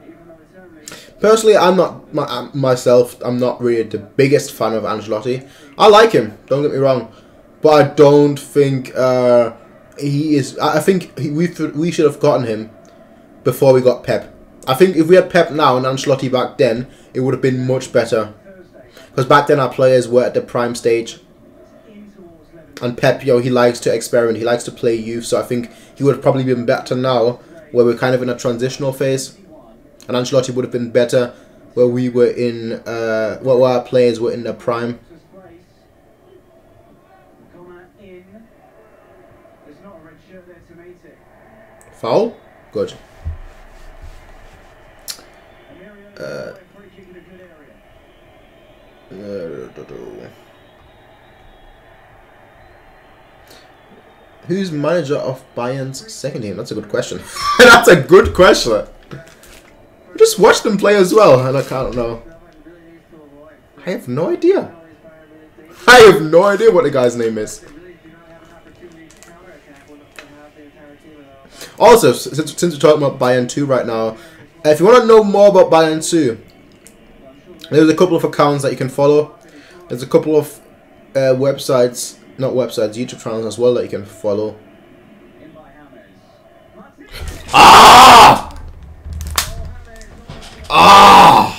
Even though it's only...
Personally, I'm not myself. I'm not really the biggest fan of Ancelotti. I like him. Don't get me wrong, but I don't think he is. I think we should have gotten him before we got Pep. I think if we had Pep now and Ancelotti back then, it would have been much better. Because back then our players were at the prime stage. And Pep, you know, he likes to experiment. He likes to play youth. So I think he would have probably been better now, where we're kind of in a transitional phase. And Ancelotti would have been better where we were in, where our players were in their prime. Foul? Good. Who's manager of Bayern's second team? That's a good question. That's a good question. Just watch them play as well, and I don't know. I have no idea. I have no idea what the guy's name is. Also, since we're talking about Bayern 2 right now, if you want to know more about Bayern 2, there's a couple of accounts that you can follow. There's a couple of websites, not websites, YouTube channels as well that you can follow. Ah! Ah!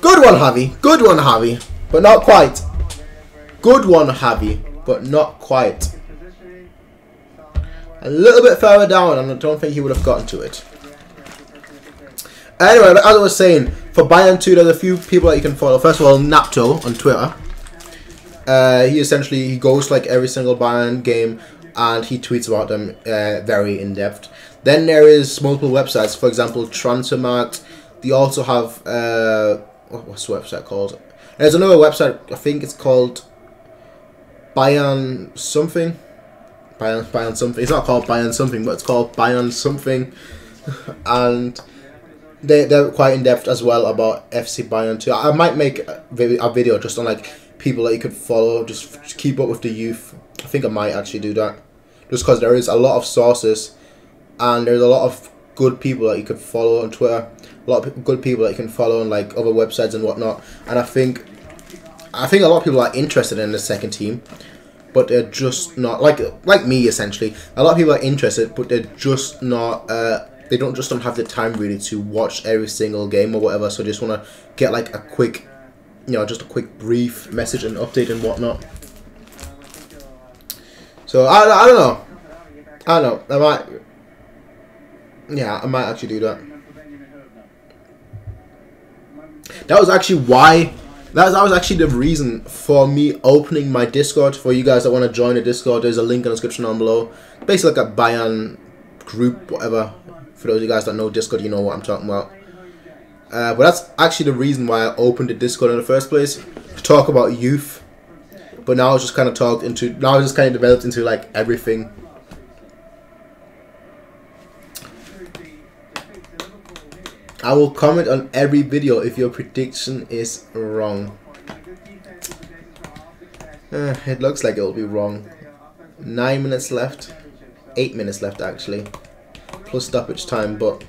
Good one, Javi. Good one, Javi. But not quite. Good one, Javi. But not quite. A little bit further down, and I don't think he would have gotten to it. Anyway, as I was saying, for Bayern 2, there's a few people that you can follow. First of all, Napto on Twitter. He goes like every single Bayern game, and he tweets about them very in depth. Then there is multiple websites. For example, Transfermarkt. They also have what's the website called? There's another website. I think it's called Bayern something. Bayern something. It's not called Bayern something, but it's called Bayern something, and they're quite in depth as well about FC Bayern 2. I might make a video just on like people that you could follow, just keep up with the youth. I think I might actually do that, just because there is a lot of sources, and there's a lot of good people that you could follow on Twitter. A lot of good people that you can follow on like other websites and whatnot. And I think a lot of people are interested in the second team, but they're just not like me essentially. A lot of people are interested, but they're just not. They don't have the time really to watch every single game or whatever. So they just want to get like a quick, just a quick brief message and update and whatnot. So I don't know. I don't know. I might actually do that. That was actually why. That was actually the reason for me opening my Discord. For you guys that want to join the Discord, there's a link in the description down below. Basically like a Bayern group, whatever. For those of you guys that know Discord, you know what I'm talking about. But that's actually the reason why I opened the Discord in the first place, to talk about youth. But now it's just kind of developed into like everything. I will comment on every video if your prediction is wrong. It looks like it will be wrong. 9 minutes left. 8 minutes left actually. Plus stoppage time, but...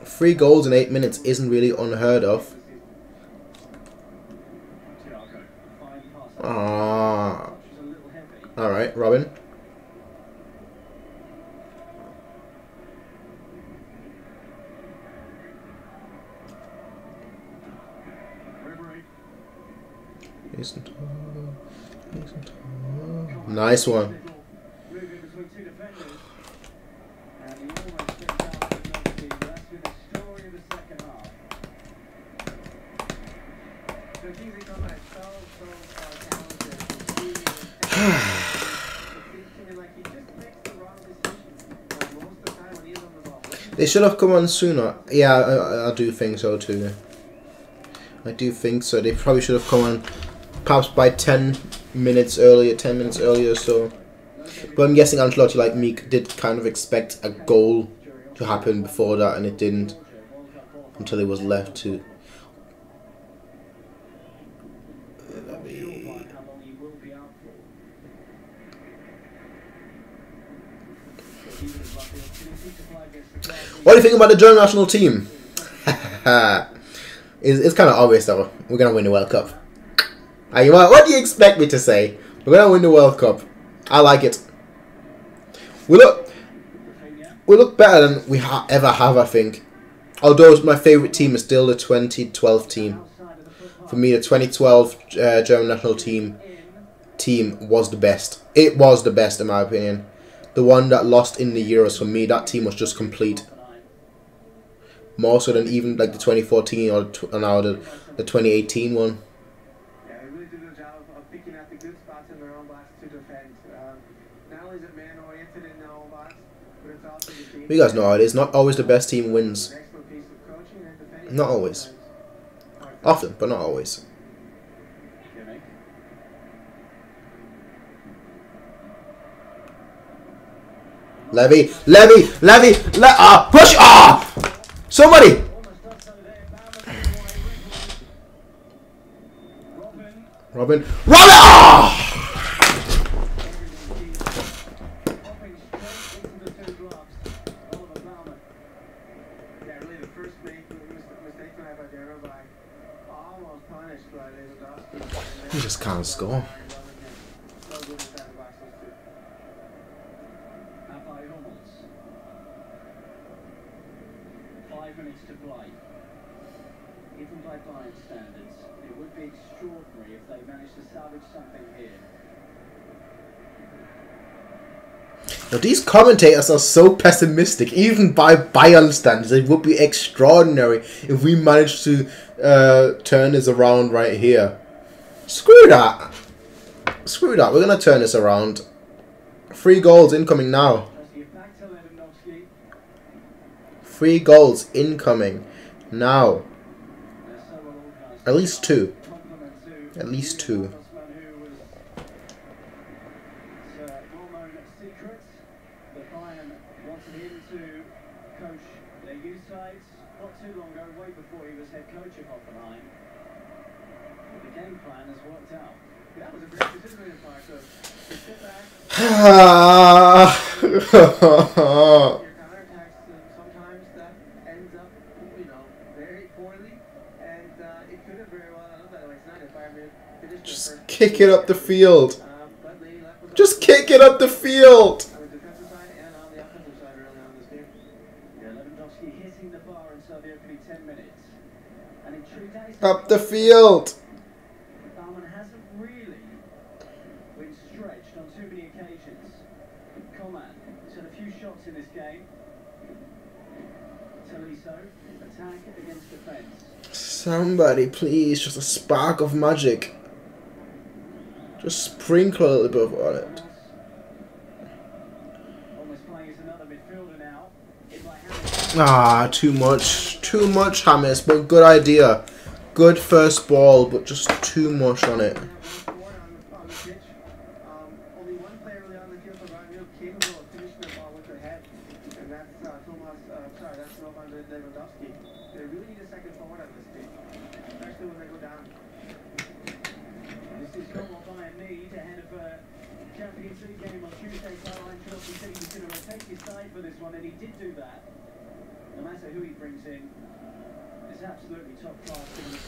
3 goals in 8 minutes isn't really unheard of. Alright, Robin. Nice one. They should have come on sooner. Yeah, I do think so too. I do think so. They probably should have come on perhaps by 10 minutes earlier, so. But I'm guessing Ancelotti, like me, did kind of expect a goal to happen before that, and it didn't until it was left to. What do you think about the German national team? It's kind of obvious that we're going to win the World Cup. What do you expect me to say? We're going to win the World Cup. I like it. We look better than we ever have, I think. Although my favourite team is still the 2012 team. For me, the 2012 German national team was the best. It was the best, in my opinion. The one that lost in the Euros, for me, that team was just complete. More so than even like the 2014 or now the 2018 one.
Yeah, they really did a job of picking out the good spots in their own box to defend. Not only is it man-oriented in their own box, but it's also the team.
You guys know how it is. Not always the best team wins.
An excellent piece of coaching and defending.
Not always. Often, but not always. Levy, push! Somebody! Robin! He just can't score.
Even by Bayern standards, it would be extraordinary if they managed to salvage something here.
Now, these commentators are so pessimistic. Even by Bayern standards, it would be extraordinary if we managed to turn this around right here. Screw that. Screw that. We're going to turn this around. 3 goals incoming now. 3 goals incoming now. At least 2. At least 2.
Their youth sides not too long ago, way before he was head coach of Hoffenheim. The game plan has worked out. That was a great decision in part, so to sit back. Your counterattacks, sometimes that ends up, very poorly, and it could have very well, I don't know, it's not if Bayern finished.
Just kick it up the field. Just kick it up the field. Up the field.
Lahm hasn't really been stretched on too many occasions. Coman has had a few shots in this game. Tolisso, attack against defence.
Somebody, please, just a spark of magic. Just sprinkle a little bit on it.
Almost playing as another midfielder now.
Too much, James, but good idea. Good first ball, but just too much on it.
Only one player really on the field for Bayern Munich capable of finishing the ball with their head, and that's Roman Lewandowski. They really need a second forward on this team, especially when they go down. This is what Bayern need ahead of a Champions League game on Tuesday. Chelsea said he was going to rotate his side for this one, and he did do that. No matter who he brings in, it's absolutely top class in the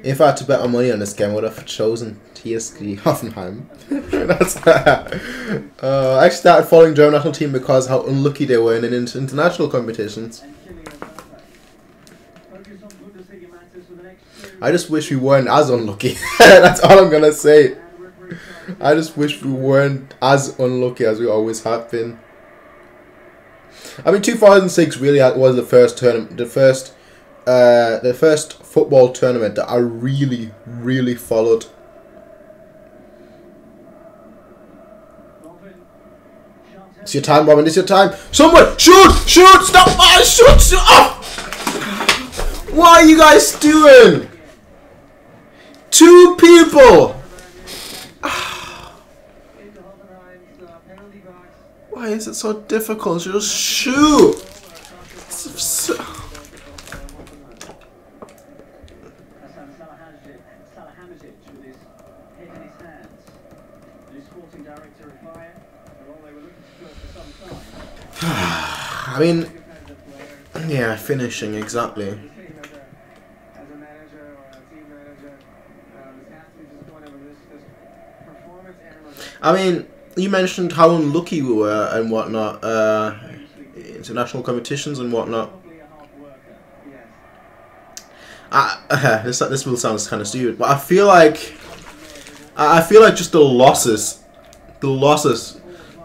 If I had to bet my money on this game, I would have chosen TSG Hoffenheim. I actually started following German national team because how unlucky they were in international competitions. I just wish we weren't as unlucky. That's all I'm gonna say. I just wish we weren't as unlucky as we always have been. I mean, 2006 really was the first tournament, the first football tournament that I really followed. It's your time, Robin. It's your time. Someone shoot! Shoot! Stop! Oh, shoot! Shoot! Oh! What are you guys doing? 2 people. Why is it so difficult? Just shoot. I mean, yeah, finishing exactly. I mean, you mentioned how unlucky we were and whatnot, international competitions and whatnot. This will sound kind of stupid, but I feel like just the losses,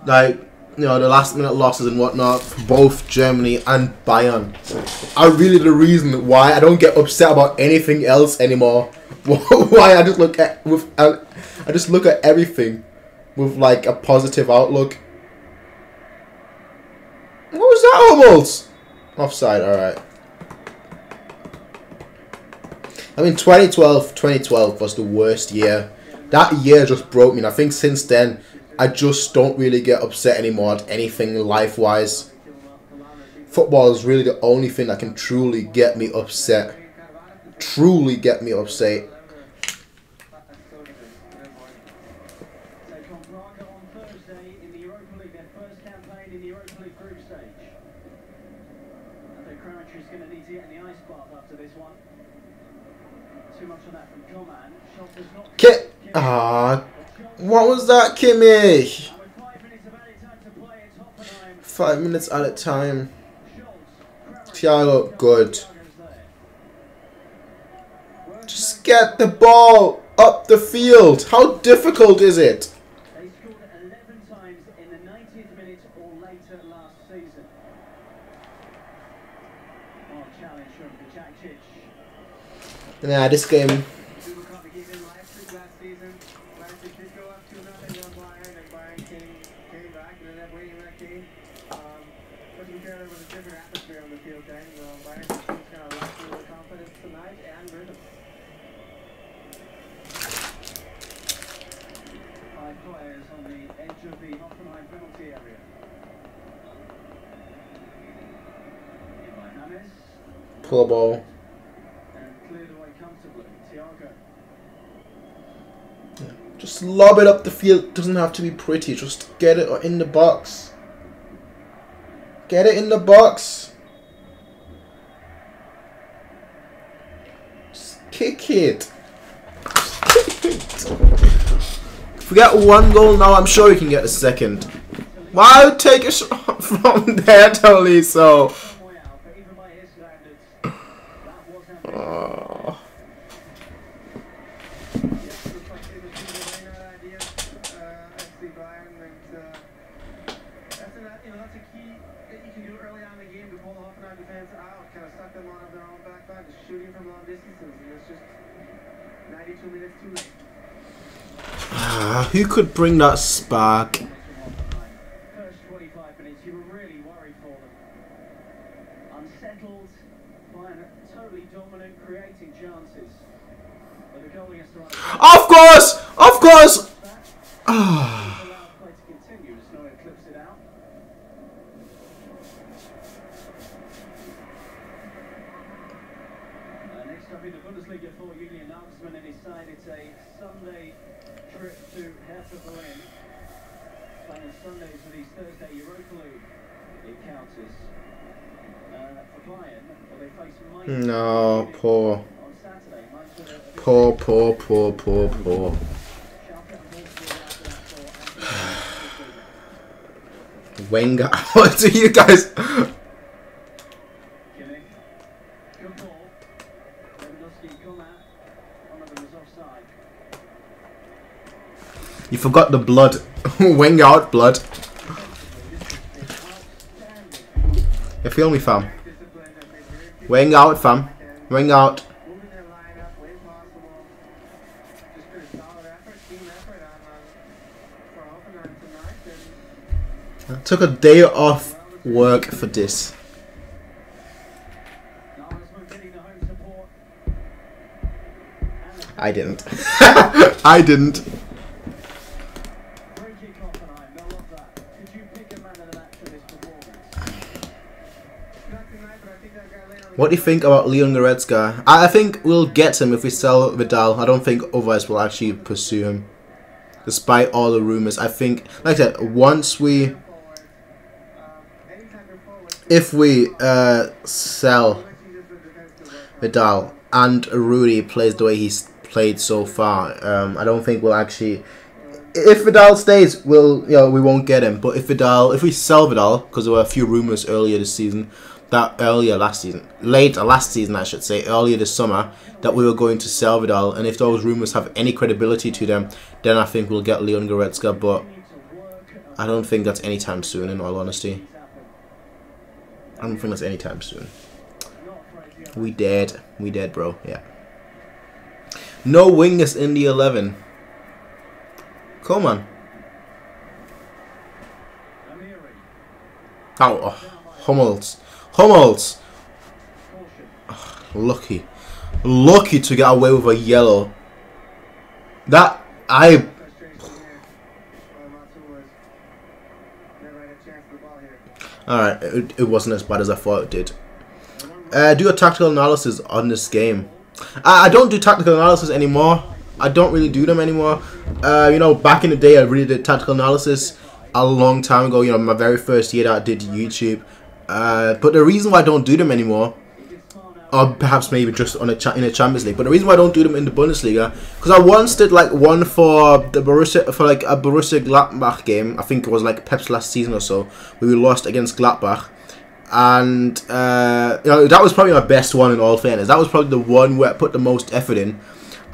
like, you know, the last minute losses and whatnot, for both Germany and Bayern, are really the reason why I don't get upset about anything else anymore. Why I just look at everything with like a positive outlook. What was that almost? Offside, alright. I mean, 2012 was the worst year. That year just broke me, and I think since then, I just don't really get upset anymore at anything life-wise. Football is really the only thing that can truly get me upset. Truly get me upset. What was that, Kimmich? 5 minutes at a time. Thiago, good. Just get the ball up the field. How difficult is it?
They scored 11 times in the 90th minute or later last season. Oh, challenge from Jakic.
Nah, this game.
Players on the edge of the Hoffenheim penalty area.
Pull ball.
And cleared away comfortably. Thiago.
Just lob it up the field. Doesn't have to be pretty. Just get it in the box. Get it in the box. Just kick it. Just kick it. If we get 1 goal now, I'm sure we can get a second. Why would take a shot from there, Tolisso? Oh.
That's a key that you can do early on in the game to pull the Hoffenheim defense out, kind of suck them out of their own back line, just shooting from long distances, and it's just 92 minutes too late.
Who could bring that spark?
First 25 minutes, you were really worried for them. Unsettled, Bayern totally dominant, creating chances. But the goal against the right.
Of course! Of course!
Play to continue as Neuer clips it out. Next up in the Bundesliga for Julian Nagelsmann and his side, it's a Sunday trip to Hertha Berlin. Playing on Sundays for these Thursday Europa League encounters. For Bayern, they face Munich
No, poor.
on Saturday.
Poor. Wenger, what do you guys?
Good ball. Lewandowski come out. One of them is offside.
You forgot the blood. Wenger out blood. You feel me, fam? Wenger out, fam. Wenger out.
Moving their lineup when possible. Just been a solid effort, team effort for Hoffenheim tonight.
I took a day off work for this. I didn't. I didn't. What do you think about Leon Goretzka? I think we'll get him if we sell Vidal. I don't think otherwise we'll actually pursue him. Despite all the rumours. I think, like I said, if we sell Vidal and Rudy plays the way he's played so far, I don't think we'll actually... If Vidal stays, we won't get him. But if we sell Vidal, because there were a few rumours earlier this season, earlier last season I should say, earlier this summer, that we were going to sell Vidal, and if those rumours have any credibility to them, then I think we'll get Leon Goretzka, but I don't think that's anytime soon, in all honesty. I don't think that's anytime soon. We dead, bro, yeah. No wingers in the 11. Come on. Oh, Hummels. Oh, lucky to get away with a yellow. Alright, it wasn't as bad as I thought it did. Do a tactical analysis on this game. I don't do tactical analysis anymore. I don't really do them anymore. You know, back in the day I really did tactical analysis a long time ago. You know, my very first year that I did YouTube. But the reason why I don't do them anymore, or perhaps maybe just on in a Champions League, but the reason why I don't do them in the Bundesliga, because I once did like one for the Borussia, for like a Borussia Gladbach game. I think it was like Pep's last season or so, where we lost against Gladbach, and you know, that was probably my best one in all fairness. That was probably the one where I put the most effort in.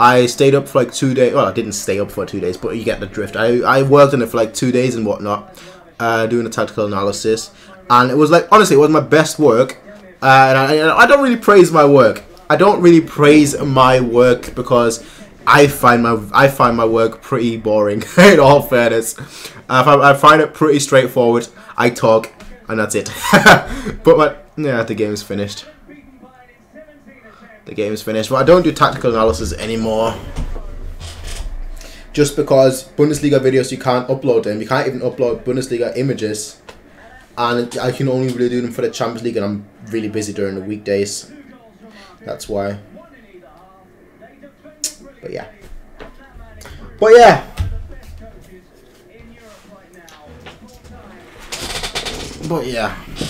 I stayed up for like 2 days. Well, I didn't stay up for 2 days, but you get the drift. I worked on it for like 2 days and whatnot, doing a tactical analysis, and it was like, honestly, it was my best work. And I don't really praise my work. I don't really praise my work because I find my work pretty boring. In all fairness, I find it pretty straightforward. I talk and that's it. But the game is finished. The game is finished. But I don't do tactical analysis anymore. Just because Bundesliga videos, you can't upload them. You can't even upload Bundesliga images. And I can only really do them for the Champions League, and I'm really busy during the weekdays. That's why. But yeah.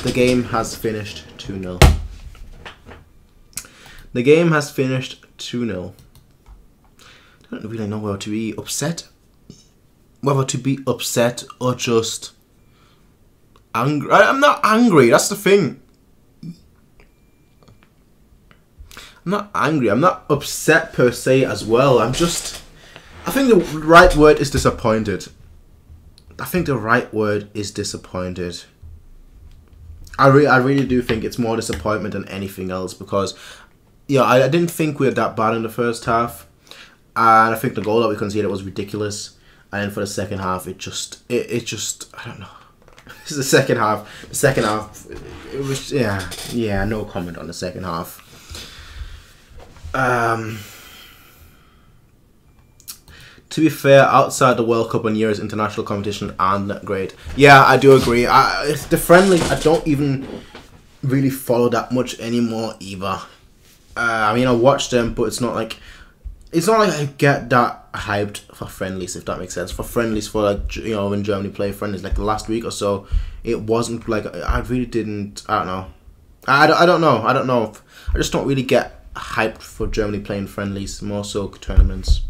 The game has finished 2-0. The game has finished 2-0. I don't really know whether to be upset. Whether to be upset or just angry. I'm not angry, that's the thing. I'm not angry, I'm not upset per se as well. I think the right word is disappointed. I really do think it's more disappointment than anything else, because I didn't think we were that bad in the first half, and I think the goal that we conceded was ridiculous, and then for the second half it just I don't know. This is the second half. It was no comment on the second half. To be fair, outside the World Cup and Euros, international competition aren't that great. Yeah, I do agree. The friendly, I don't even really follow that much anymore either. I mean, I watch them, but it's not like I get that hyped for friendlies, if that makes sense. For friendlies, for like, when Germany play friendlies, like the last week or so, it wasn't like, I really didn't. I don't know. I don't know. I just don't really get hyped for Germany playing friendlies, more so tournaments.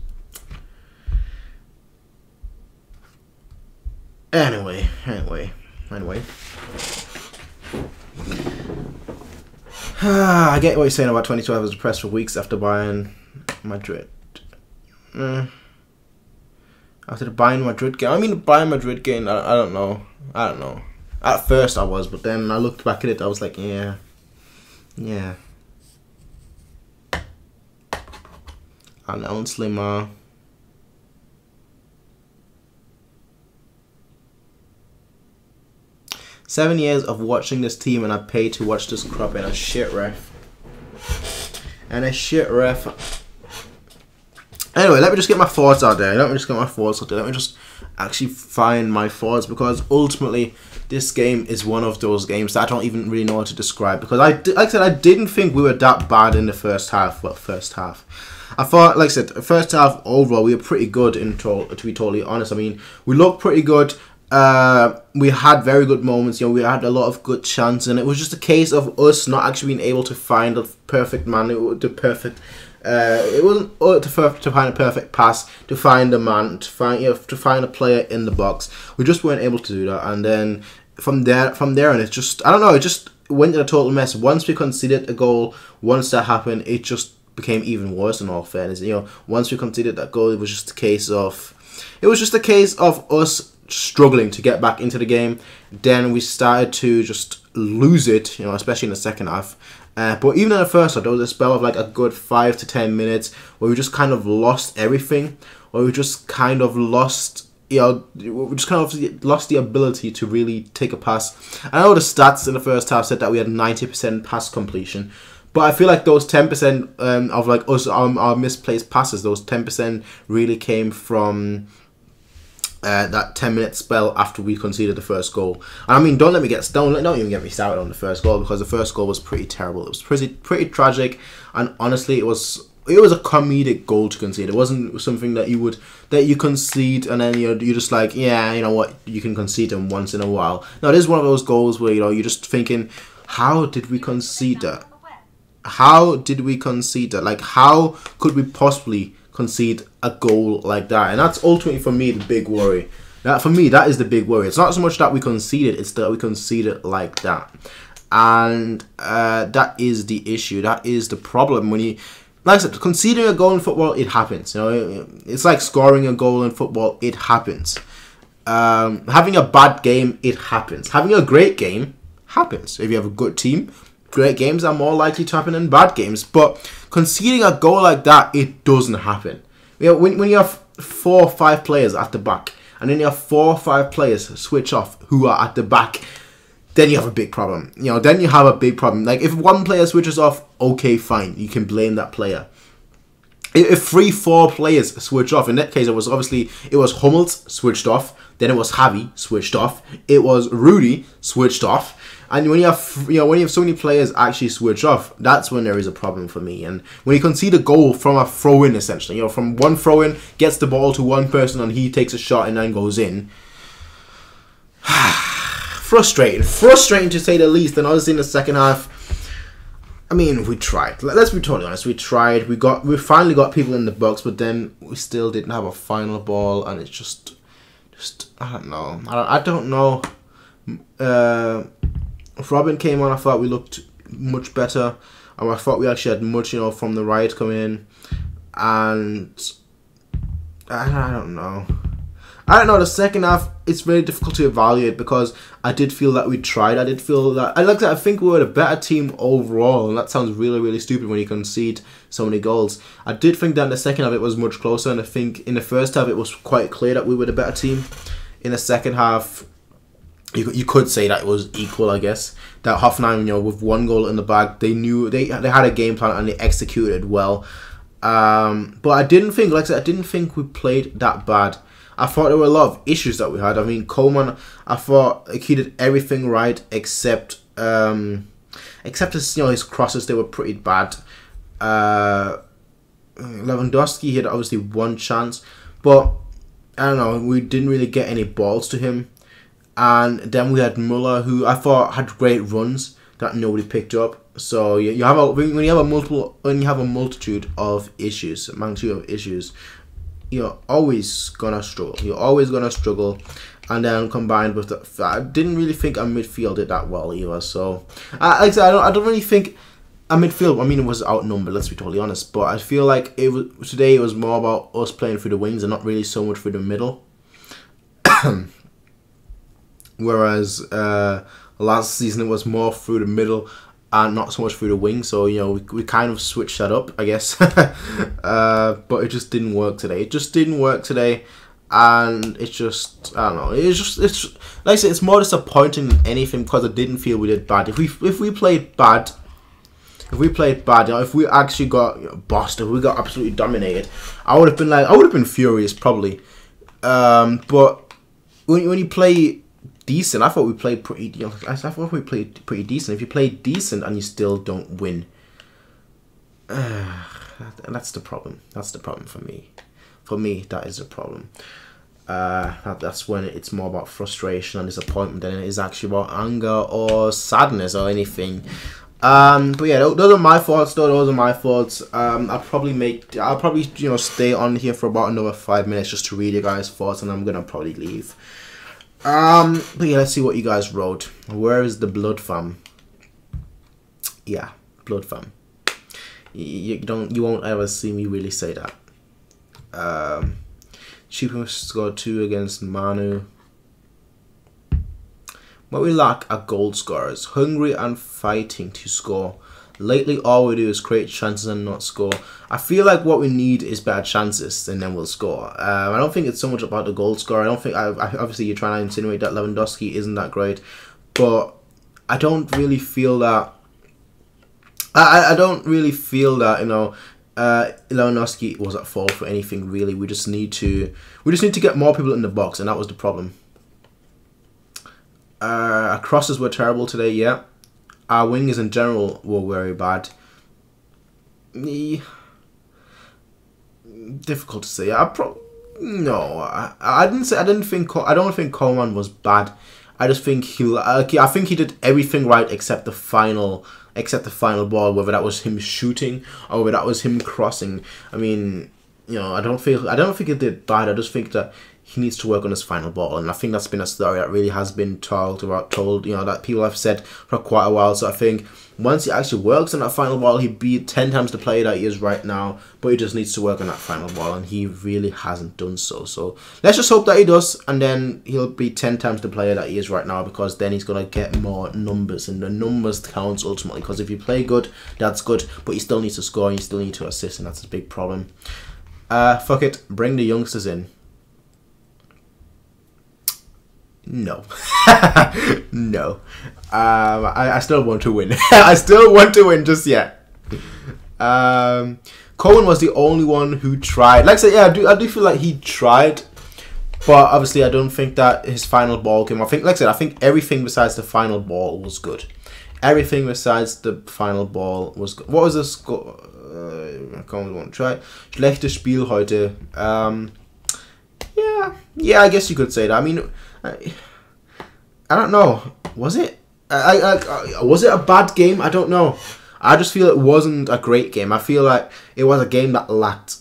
Anyway. I get what you're saying about 2012 was depressed for weeks after Bayern Madrid. After the Bayern Madrid game. I mean, the Bayern Madrid game, I don't know. At first I was, but then I looked back at it, I was like, yeah. And Ellen Slimmer. 7 years of watching this team, and I paid to watch this crap and a shit ref. And a shit ref. Anyway, let me just get my thoughts out there. Let me just actually find my thoughts, because ultimately this game is one of those games that I don't even really know how to describe, because like I said, I didn't think we were that bad in the first half. Well, first half, I thought, like I said, first half overall we were pretty good, to be totally honest. I mean, we looked pretty good. We had very good moments, you know, we had a lot of good chances, and it was just a case of us not actually being able to find the perfect man, it wasn't to find a perfect pass, to find a man, to find a player in the box. We just weren't able to do that, and then from there, and it just, I don't know, it just went in a total mess. Once we conceded a goal, once that happened, it just became even worse. In all fairness, you know, once we conceded that goal, it was just a case of us struggling to get back into the game. Then we started to just lose it, you know, especially in the second half. But even in the first half, there was a spell of like a good 5 to 10 minutes where we just kind of lost everything, or we just kind of lost, you know, we just kind of lost the ability to really take a pass. I know the stats in the first half said that we had 90% pass completion, but I feel like those 10% of like us, our misplaced passes, those 10% really came from that 10-minute spell after we conceded the first goal. And I mean, don't even get me started on the first goal, because the first goal was pretty terrible. It was pretty tragic, and honestly, it was a comedic goal to concede. It wasn't something that you concede and then you're just like, yeah, you know what, you can concede them once in a while. No, it is one of those goals where, you know, you're just thinking, how did we concede that? How did we concede that? Like, how could we possibly concede a goal like that? And that's ultimately, for me, the big worry. For me, that is the big worry. It's not so much that we conceded, it's that we conceded like that. And that is the issue. That is the problem. When you, like I said, conceding a goal in football, it happens. You know, it's like scoring a goal in football, it happens. Having a bad game, it happens. Having a great game happens. If you have a good team, great games are more likely to happen than bad games. But conceding a goal like that, it doesn't happen. You know, when you have 4 or 5 players at the back, and then you have 4 or 5 players switch off who are at the back, then you have a big problem. You know, then you have a big problem. Like, if one player switches off, okay, fine, you can blame that player. If 3-4 players switch off, in that case, it was Hummels switched off, then it was Javi switched off, it was Rudy switched off. And when you have so many players actually switch off, that's when there is a problem for me. And when you concede a goal from a throw-in, essentially, you know, from one throw-in, gets the ball to one person and he takes a shot and then goes in. Frustrating to say the least. And honestly, in the second half, I mean, we tried. Let's be totally honest. We tried. We finally got people in the box, but then we still didn't have a final ball, and it's just I don't know. I don't know. If Robin came on, I thought we looked much better, and I thought we actually had much, you know, from the right coming in, and I don't know. The second half, it's very difficult to evaluate, because I did feel that we tried. I did feel that I think we were the better team overall, and that sounds really, really stupid when you concede so many goals. I did think that in the second half it was much closer, and I think in the first half it was quite clear that we were the better team. In the second half, you could say that it was equal, I guess. That Hoffenheim, you know, with 1 goal in the bag, they knew they had a game plan and they executed well. But I didn't think, like I said, I didn't think we played that bad. I thought there were a lot of issues that we had. I mean, Coleman, I thought he did everything right except his, you know, his crosses, they were pretty bad. Lewandowski had obviously 1 chance, but I don't know, we didn't really get any balls to him. And then we had Muller, who I thought had great runs that nobody picked up. So when you have a multitude of issues, you're always gonna struggle. You're always gonna struggle. And then combined with I didn't really think our midfield did that well either. So like I said, I don't really think our midfield, I mean, it was outnumbered, let's be totally honest. But I feel like today it was more about us playing through the wings and not really so much through the middle. Whereas last season it was more through the middle and not so much through the wing. So, you know, we kind of switched that up, I guess. But it just didn't work today. and it's just, I don't know, it's like I said, it's more disappointing than anything because I didn't feel we did bad. If we played bad, you know, if we actually got bossed, if we got absolutely dominated, I would have been furious probably. But when you play decent, I thought we played pretty. You know, I thought we played pretty decent. If you play decent and you still don't win, that's the problem. That's the problem for me. For me, that is the problem. That's when it's more about frustration and disappointment than it is actually about anger or sadness or anything. But yeah, those are my thoughts. Those are my thoughts. I'll probably you know stay on here for about another 5 minutes just to read you guys' thoughts, and I'm gonna probably leave. But yeah, let's see what you guys wrote. Where is the blood fam? Yeah, blood fam. You won't ever see me really say that. Chiefs scored 2 against Manu. What we lack are goal scorers, hungry and fighting to score. Lately, all we do is create chances and not score. I feel like what we need is better chances, and then we'll score. I don't think it's so much about the goal scorer. I don't think. Obviously, you're trying to insinuate that Lewandowski isn't that great, but I don't really feel that. I don't really feel that, you know, Lewandowski was at fault for anything really. We just need to get more people in the box, and that was the problem. Our crosses were terrible today. Yeah, our wingers in general were very bad. Difficult to say. I don't think Coleman was bad. I just think I think he did everything right except the final ball, whether that was him shooting or whether that was him crossing. I mean, you know, I don't think he did bad. I just think that he needs to work on his final ball, and I think that's been a story that really has been told, you know, that people have said for quite a while. So I think once he actually works on that final ball, he'd be 10 times the player that he is right now, but he just needs to work on that final ball, and he really hasn't done so. So let's just hope that he does, and then he'll be 10 times the player that he is right now, because then he's going to get more numbers, and the numbers counts ultimately, because if you play good, that's good, but you still need to score, and you still need to assist, and that's a big problem. Fuck it, bring the youngsters in. No. No. I still want to win. I still want to win just yet. Cohen was the only one who tried. Like I said, yeah, I do feel like he tried, but obviously I don't think that his final ball came. I think everything besides the final ball was good. Everything besides the final ball was good. What was the score? Cohen won't try. Schlechtes Spiel heute. Yeah, I guess you could say that. I mean, I don't know. Was it? Was it a bad game? I don't know. I just feel it wasn't a great game. I feel like it was a game that lacked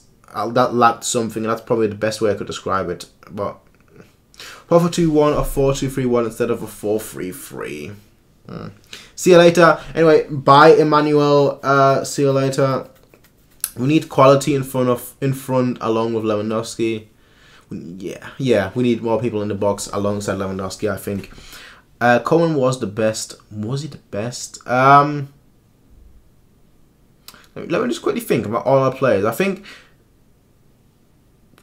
something, and that's probably the best way I could describe it. But 4-4-2-1 or 4-2-3-1 instead of a 4-3-3. See you later. Anyway, bye, Emmanuel. See you later. We need quality in front along with Lewandowski. Yeah, we need more people in the box alongside Lewandowski, I think. Cohen was the best. Was he the best? Let me just quickly think about all our players. I think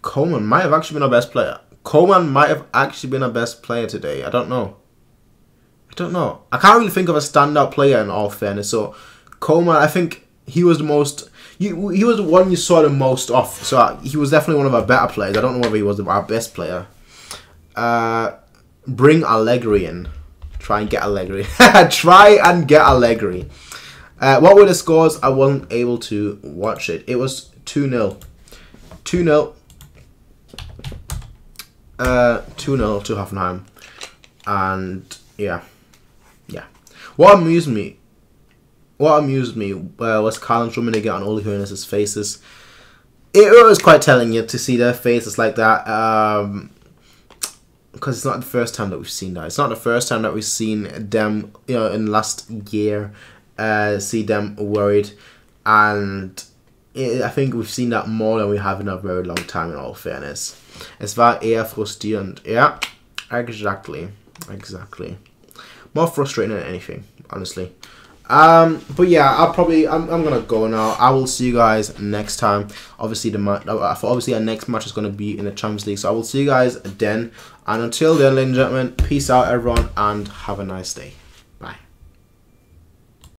Coleman might have actually been our best player. Coleman might have actually been our best player today. I don't know. I can't really think of a standout player in all fairness. So Coleman, I think he was the most. He was the one you saw the most off. So he was definitely one of our better players. I don't know whether he was our best player. Bring Allegri in. Try and get Allegri. Try and get Allegri. What were the scores? I wasn't able to watch it. It was 2-0. 2-0. 2-0 to Hoffenheim. And yeah. What amused me was Karl and Rummenigge and Uli Hoeneß's faces. It was quite telling you to see their faces like that. Because it's not the first time that we've seen that. It's not the first time that we've seen them, you know, in the last year, see them worried. And I think we've seen that more than we have in a very long time, in all fairness. Es war eher frustrierend. Yeah, exactly. More frustrating than anything, honestly. But yeah, I'm gonna go now. I will see you guys next time. Obviously our next match is gonna be in the Champions League. So I will see you guys then. And until then, ladies and gentlemen, peace out everyone and have a nice day. Bye.